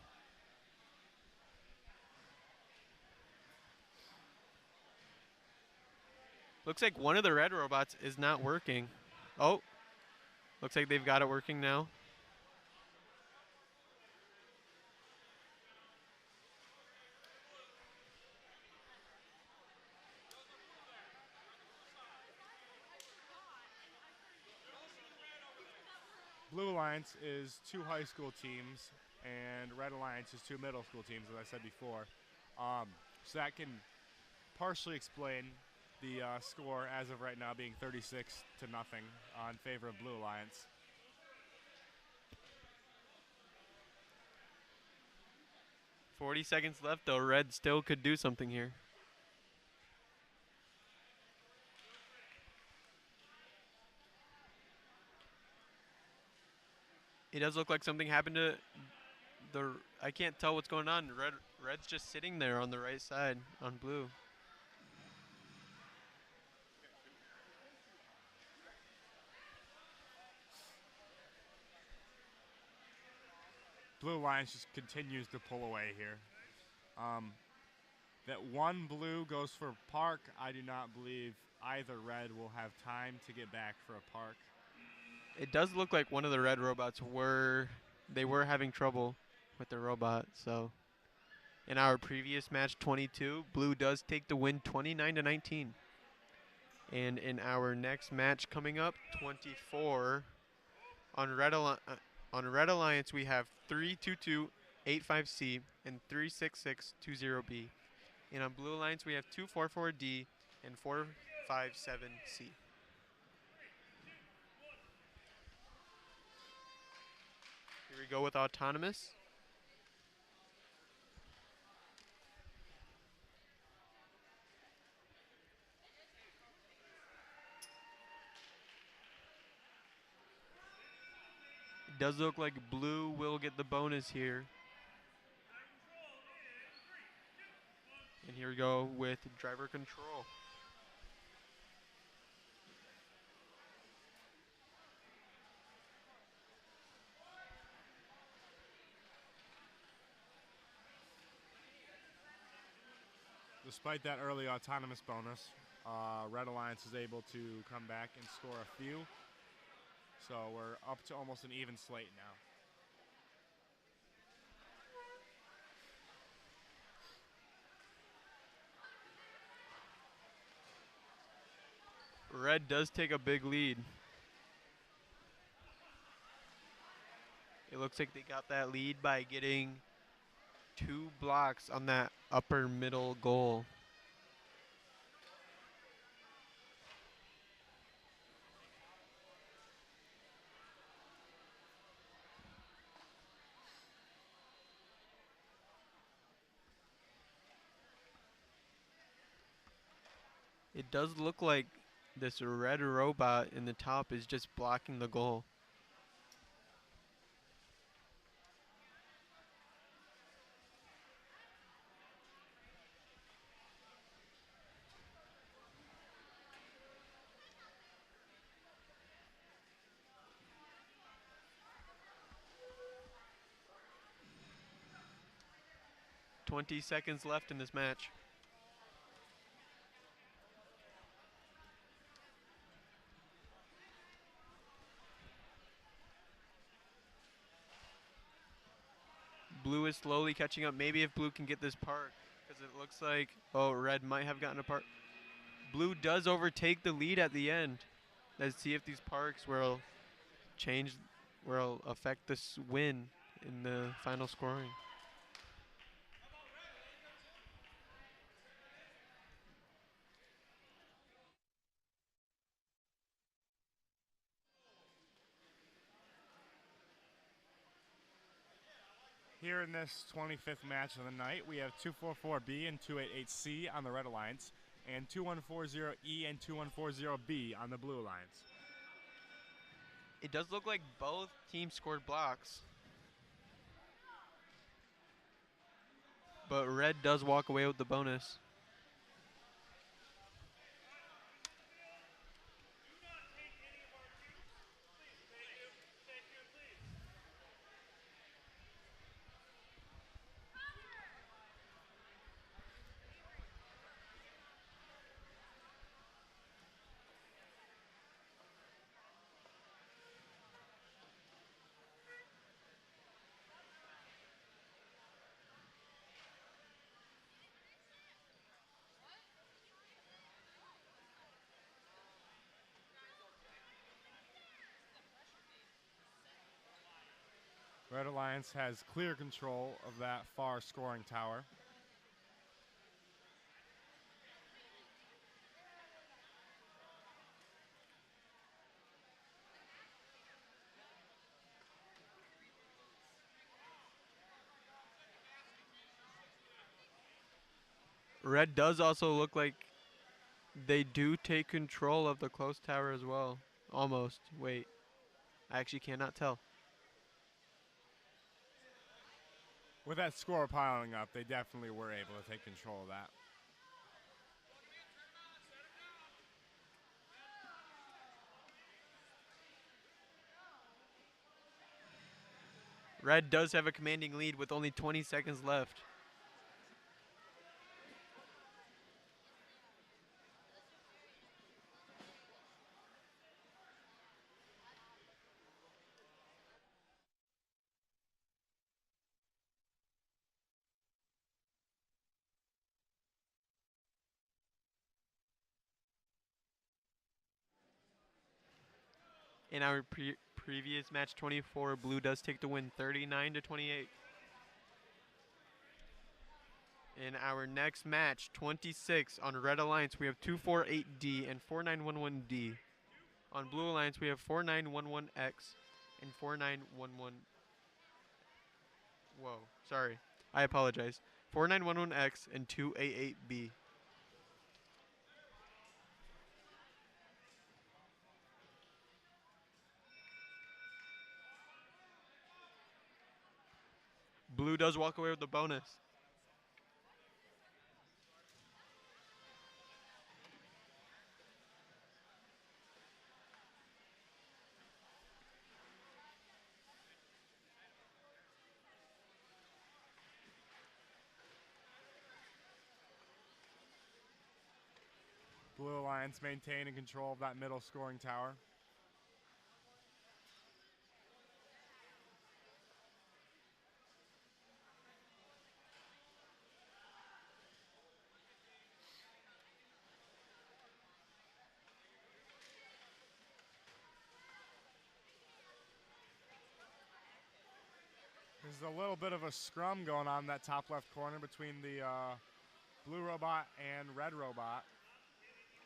S1: Looks like one of the Red robots is not working. Oh, looks like they've got it working now.
S3: Blue Alliance is 2 high school teams, and Red Alliance is 2 middle school teams, as I said before. So that can partially explain the score as of right now being 36-0 in favor of Blue Alliance.
S1: .40 seconds left, though. Red still could do something here. It does look like something happened to the... I can't tell what's going on. Red's just sitting there on the right side on Blue.
S3: Blue Lions just continues to pull away here. That one blue goes for park. I do not believe either red will have time to get back for a park.
S1: It does look like one of the red robots were having trouble with the robot. So in our previous match 22, blue does take the win 29-19. And in our next match coming up 24 on Red Alliance we have 32285C and 36620B. And on Blue Alliance we have 244D and 457C. Here we go with Autonomous. It does look like blue will get the bonus here. And here we go with driver control.
S3: Despite that early autonomous bonus, Red Alliance is able to come back and score a few. So we're up to almost an even slate now.
S1: Red does take a big lead. It looks like they got that lead by getting 2 blocks on that upper middle goal. It does look like this red robot in the top is just blocking the goal. "20 seconds left in this match. Blue is slowly catching up. Maybe if blue can get this park, because it looks like, oh, red might have gotten a park. Blue does overtake the lead at the end. Let's see if these parks will affect this win in the final scoring.
S3: Here in this 25th match of the night, we have 244B and 288C on the Red Alliance, and 2140E and 2140B on the Blue Alliance.
S1: It does look like both teams scored blocks, but red does walk away with the bonus.
S3: Red Alliance has clear control of that far scoring tower.
S1: Red does also look like they do take control of the close tower as well. Almost. Wait. I actually cannot tell.
S3: With that score piling up, they definitely were able to take control of that.
S1: Red does have a commanding lead with only 20 seconds left. In our previous match 24, blue does take the win 39-28. In our next match 26 on Red Alliance, we have 248D and 4911D. On Blue Alliance, we have 4911X and 4911. Whoa, sorry. I apologize. 4911X and 288B. Blue does walk away with the bonus.
S3: Blue Alliance maintaining control of that middle scoring tower. There's a little bit of a scrum going on in that top left corner between the blue robot and red robot.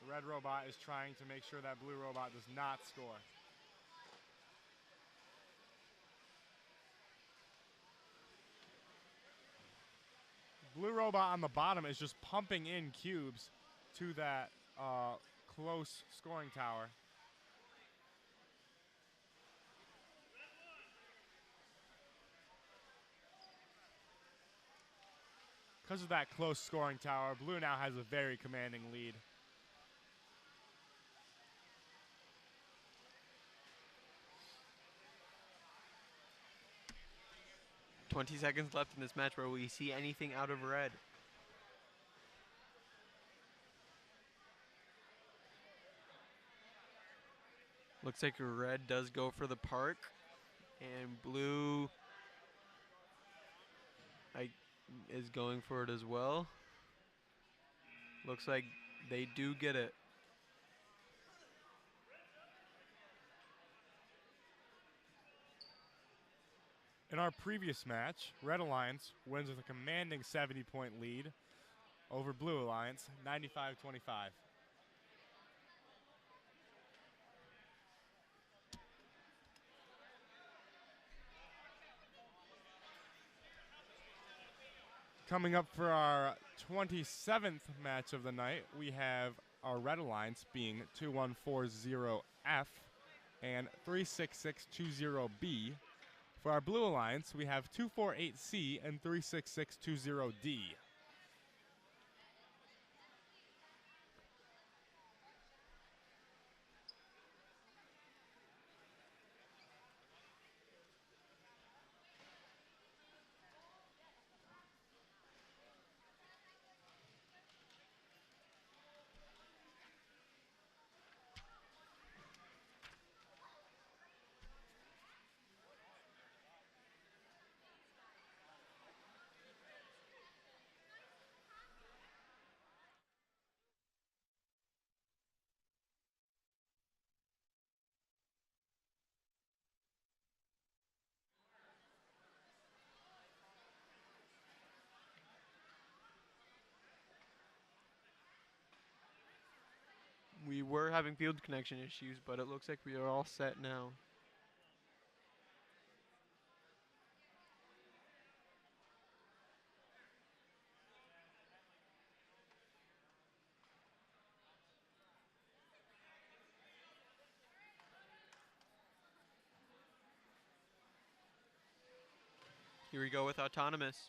S3: The red robot is trying to make sure that blue robot does not score. Blue robot on the bottom is just pumping in cubes to that close scoring tower. Because of that close scoring tower, blue now has a very commanding lead.
S1: "20 seconds left in this match where we see anything out of red. Looks like red does go for the park, and blue is going for it as well. Looks like they do get it.
S3: In our previous match, Red Alliance wins with a commanding 70-point lead over Blue Alliance, 95-25. Coming up for our 27th match of the night, we have our Red Alliance being 2140F and 36620B. For our Blue Alliance, we have 248C and 36620D.
S1: We were having field connection issues, but it looks like we are all set now. Here we go with Autonomous.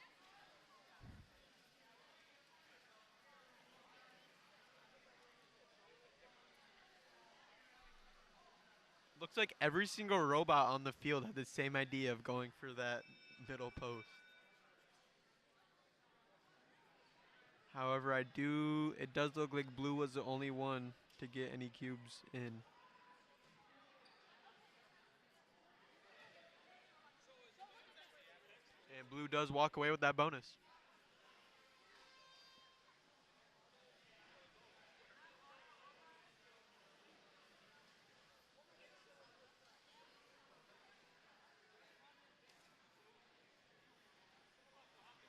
S1: Looks like every single robot on the field had the same idea of going for that middle post. However, it does look like blue was the only one to get any cubes in. And blue does walk away with that bonus.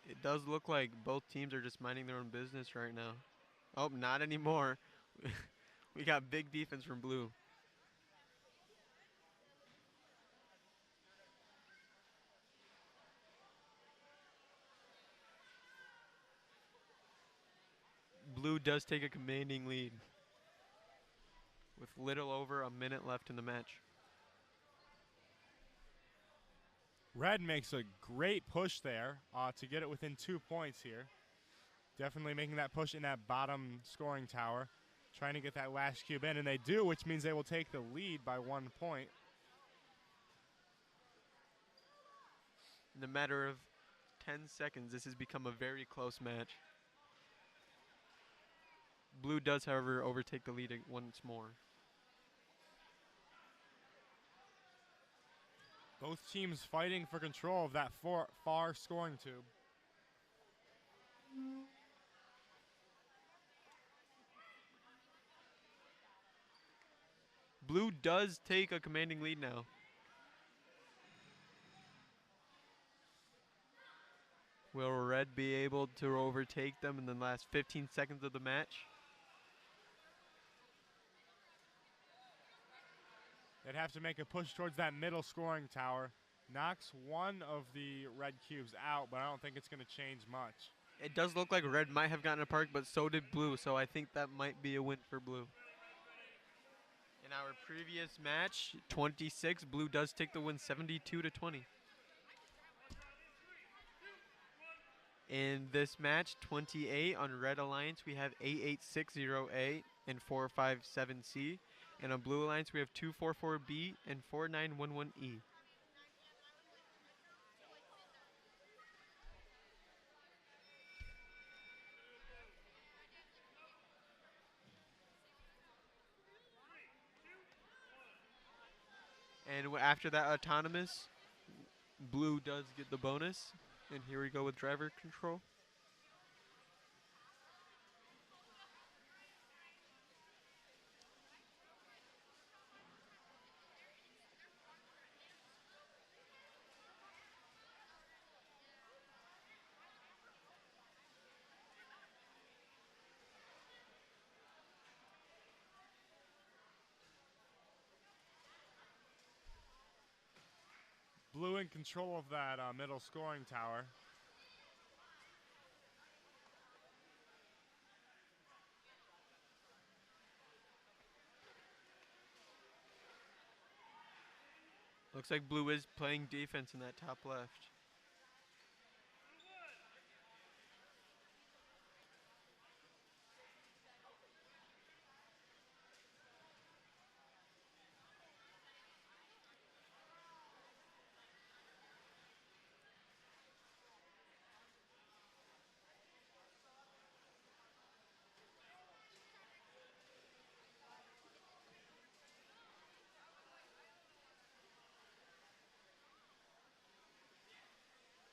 S1: It does look like both teams are just minding their own business right now. Oh, not anymore. We got big defense from blue. Blue does take a commanding lead with little over a minute left in the match.
S3: Red makes a great push there to get it within 2 points here. Definitely making that push in that bottom scoring tower. Trying to get that last cube in, and they do, which means they will take the lead by 1 point.
S1: In a matter of 10 seconds, this has become a very close match. Blue does, however, overtake the lead once more.
S3: Both teams fighting for control of that far scoring tube.
S1: Blue does take a commanding lead now. Will red be able to overtake them in the last 15 seconds of the match?
S3: They'd have to make a push towards that middle scoring tower. Knocks one of the red cubes out, but I don't think it's going to change much.
S1: It does look like red might have gotten a park, but so did blue, so I think that might be a win for blue. In our previous match, 26, blue does take the win 72-20. In this match, 28 on Red Alliance, we have 8860A and 457C. And on Blue Alliance, we have 244B and 4911E. And after that autonomous, blue does get the bonus. And here we go with driver control.
S3: Blue in control of that middle scoring tower.
S1: Looks like blue is playing defense in that top left.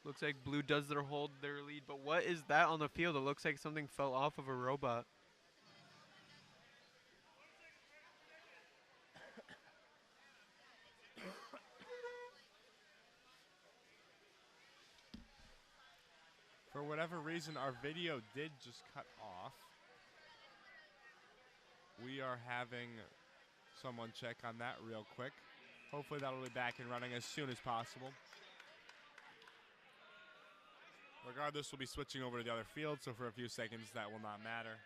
S1: Looks like blue does hold their lead, but what is that on the field? It looks like something fell off of a robot.
S3: For whatever reason, our video did just cut off. We are having someone check on that real quick. Hopefully that'll be back and running as soon as possible. Regardless, we'll be switching over to the other field, so for a few seconds that will not matter.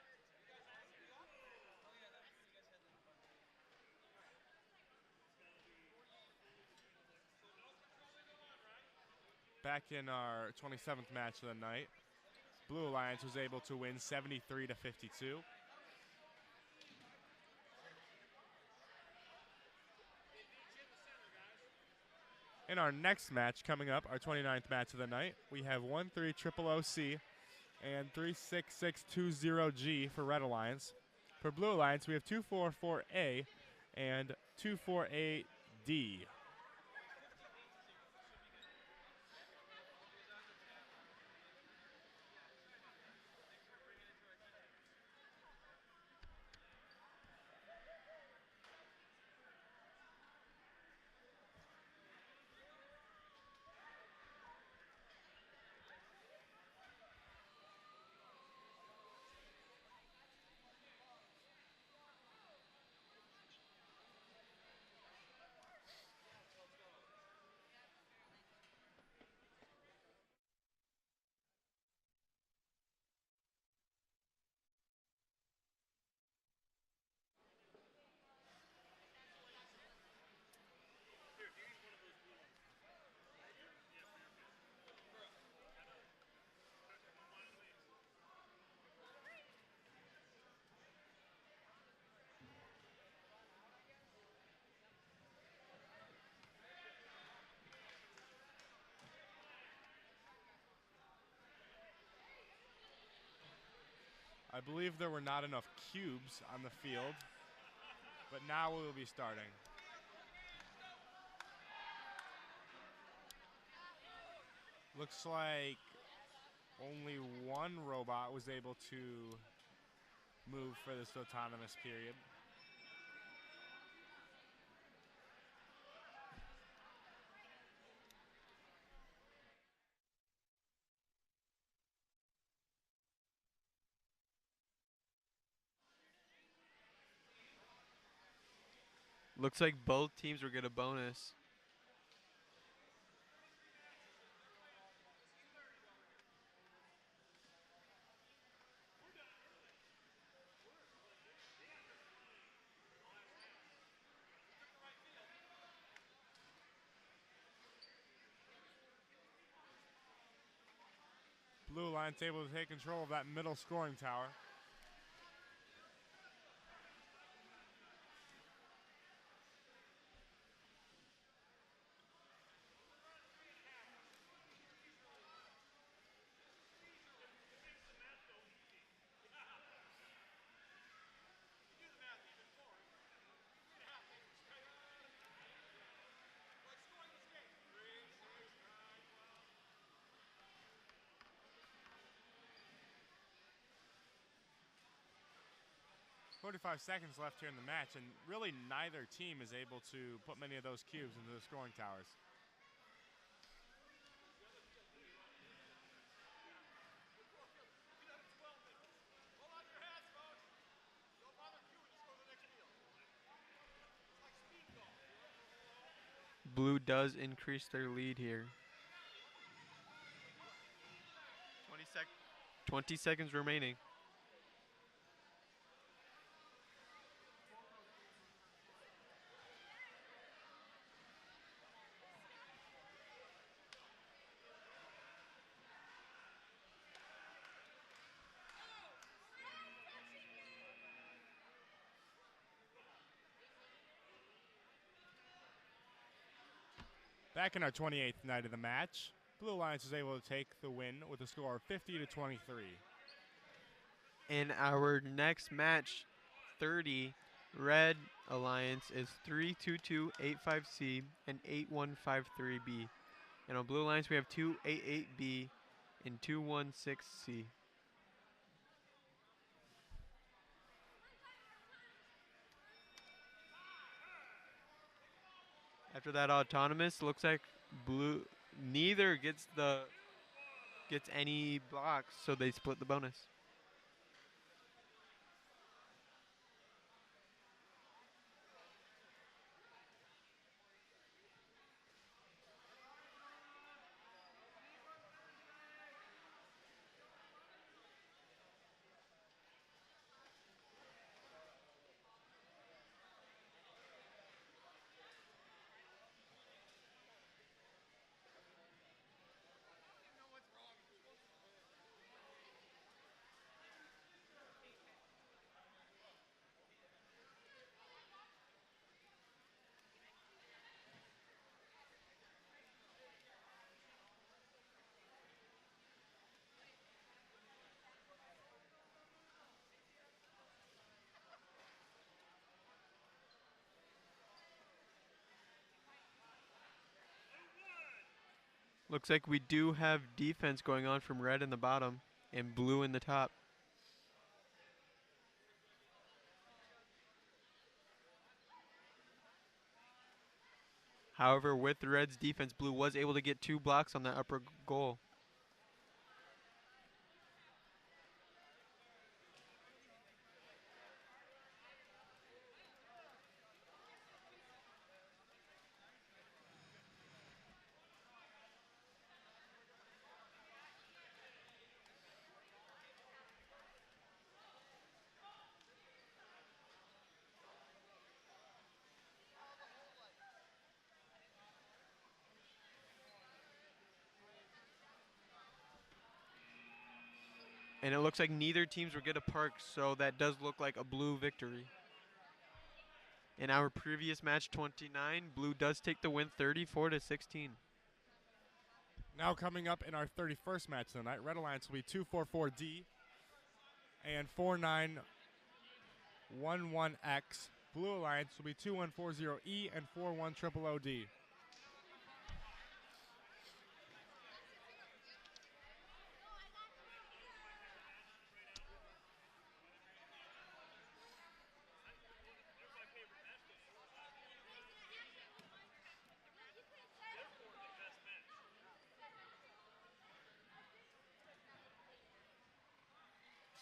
S3: Back in our 27th match of the night, Blue Alliance was able to win 73-52. In our next match coming up, our 29th match of the night, we have 1-3-0-0-C and 3-6-6-2-0-G for Red Alliance. For Blue Alliance, we have 2-4-4-A and 2-4-A-D. I believe there were not enough cubes on the field, but now we will be starting. Looks like only one robot was able to move for this autonomous period.
S1: Looks like both teams will get a bonus.
S3: Blue Alliance able to take control of that middle scoring tower. .45 seconds left here in the match, and really neither team is able to put many of those cubes into the scoring towers.
S1: Blue does increase their lead here. 20 seconds remaining.
S3: Back in our 28th night of the match, Blue Alliance is able to take the win with a score of 50-23.
S1: In our next match, 30, Red Alliance is 32285C and 8153B. And on Blue Alliance, we have 288B and 216C. After that autonomous, looks like Blue neither gets any blocks, so they split the bonus. Looks like we do have defense going on from red in the bottom and blue in the top. However, with the red's defense, blue was able to get 2 blocks on that upper goal. And it looks like neither teams were good at park, so that does look like a blue victory. In our previous match 29, blue does take the win 34-16.
S3: Now coming up in our 31st match of the night, Red Alliance will be 244D and 4911X. Blue Alliance will be 2140E and 41000D.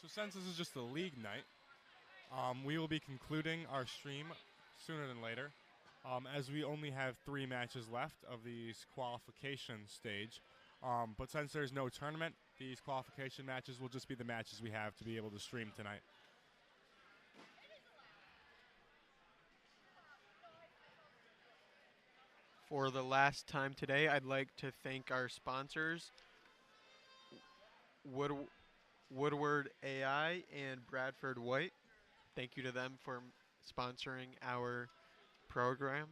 S3: So since this is just a league night, we will be concluding our stream sooner than later, as we only have 3 matches left of these qualification stage. But since there's no tournament, these qualification matches will just be the matches we have to be able to stream tonight.
S1: For the last time today, I'd like to thank our sponsors, Woodward AI and Bradford White. Thank you to them for sponsoring our program.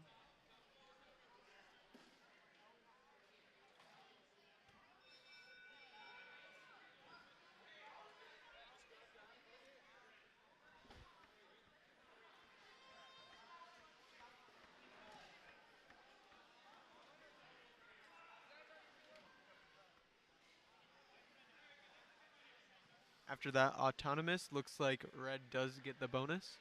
S1: After that, autonomous looks like red does get the bonus.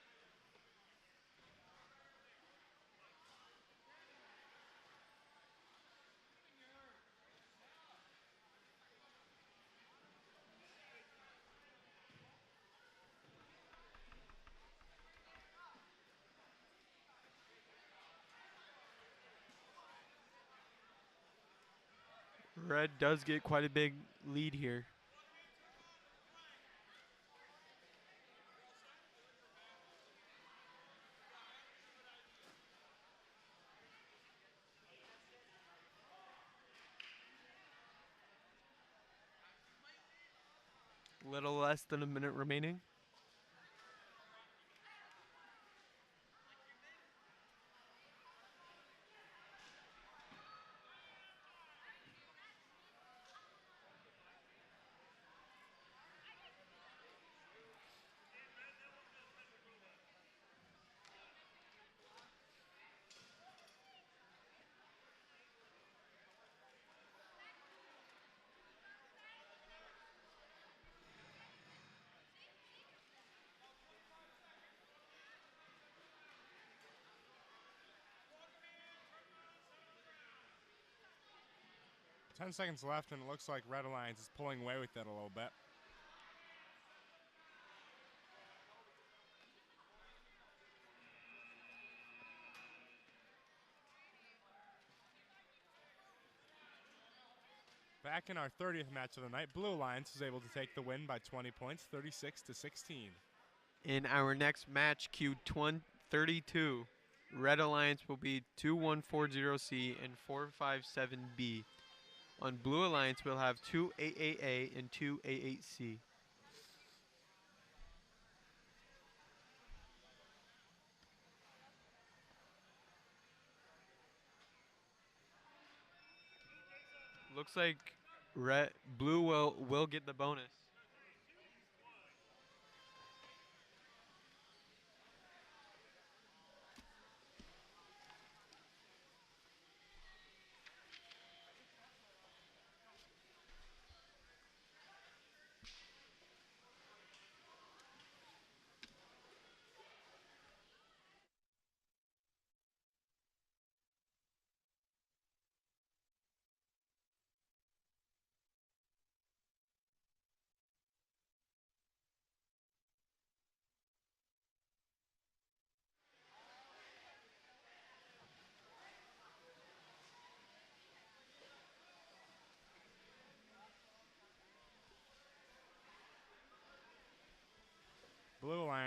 S1: Red does get quite a big lead here. Little less than a minute remaining.
S3: Ten seconds left, and it looks like Red Alliance is pulling away with it a little bit. Back in our 30th match of the night, Blue Alliance is able to take the win by 20 points, 36-16.
S1: In our next match, Q32, Red Alliance will be 2140C and 457B. On Blue Alliance, we'll have 288A and 288C. Looks like blue will get the bonus.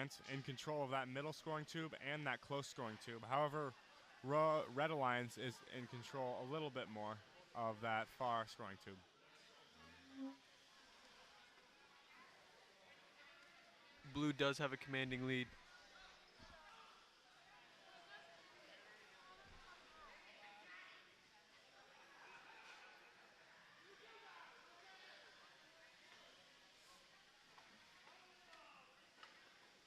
S3: Alliance in control of that middle scoring tube and that close scoring tube. However, Red Alliance is in control a little bit more of that far scoring tube.
S1: Blue does have a commanding lead.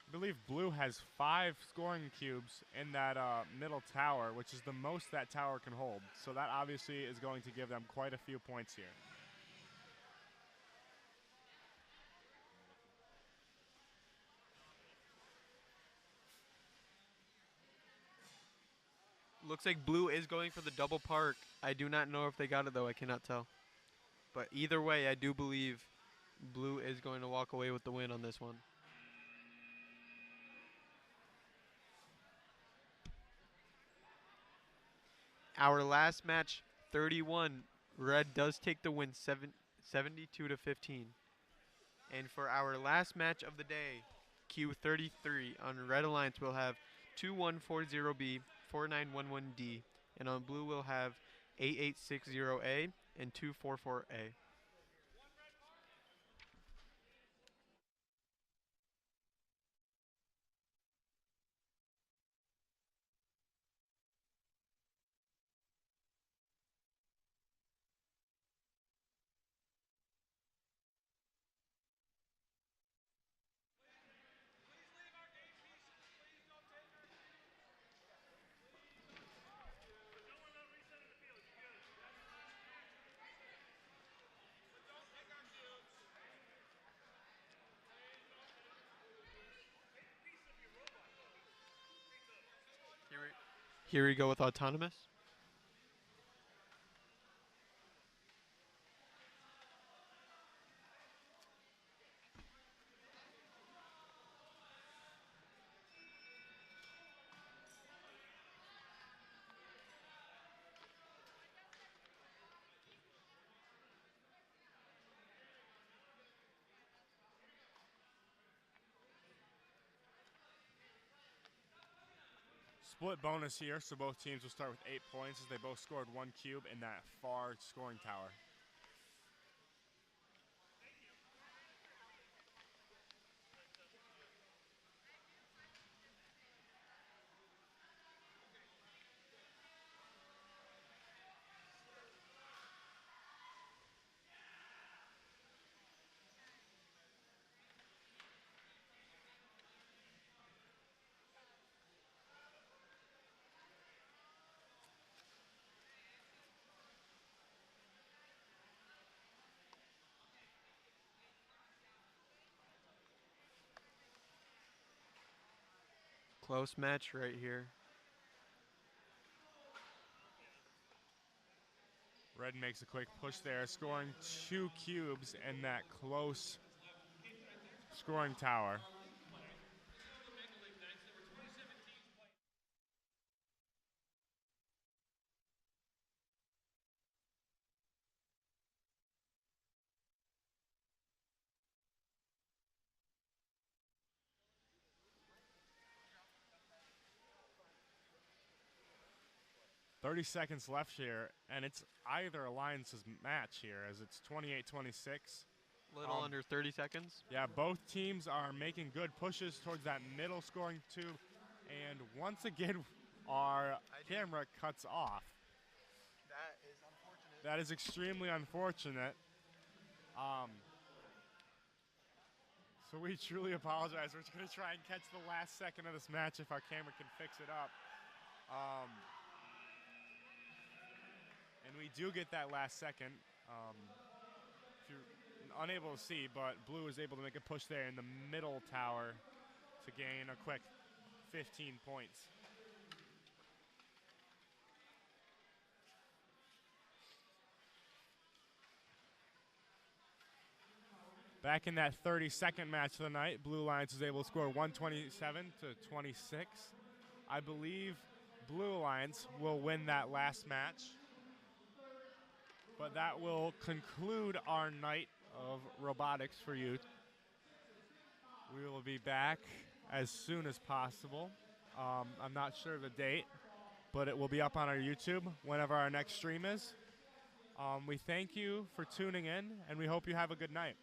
S3: I believe Blue has 5 scoring cubes in that middle tower, which is the most that tower can hold. So that obviously is going to give them quite a few points here.
S1: Looks like Blue is going for the double park. I do not know if they got it, though. I cannot tell. But either way, I do believe Blue is going to walk away with the win on this one. Our last match, 31. Red does take the win, 72 to 15. And for our last match of the day, Q33 on Red Alliance will have 2140B, 4911D, and on Blue we'll have 8860A and 244A. Here we go with Autonomous.
S3: Split bonus here, so both teams will start with 8 points as they both scored 1 cube in that far scoring tower.
S1: Close match right here.
S3: Red makes a quick push there, scoring 2 cubes in that close scoring tower. 30 seconds left here, and it's either alliance's match here as it's 28-26.
S1: Little under 30 seconds.
S3: Yeah, both teams are making good pushes towards that middle scoring tube, and once again, our camera cuts off.
S1: That is unfortunate.
S3: That is extremely unfortunate. So we truly apologize. We're just going to try and catch the last second of this match if our camera can fix it up. And we do get that last second. If you're unable to see, but Blue is able to make a push there in the middle tower to gain a quick 15 points. Back in that 32nd match of the night, Blue Alliance was able to score 127 to 26. I believe Blue Alliance will win that last match. But that will conclude our night of robotics for you. We will be back as soon as possible. I'm not sure of the date, but it will be up on our YouTube whenever our next stream is. We thank you for tuning in, and we hope you have a good night.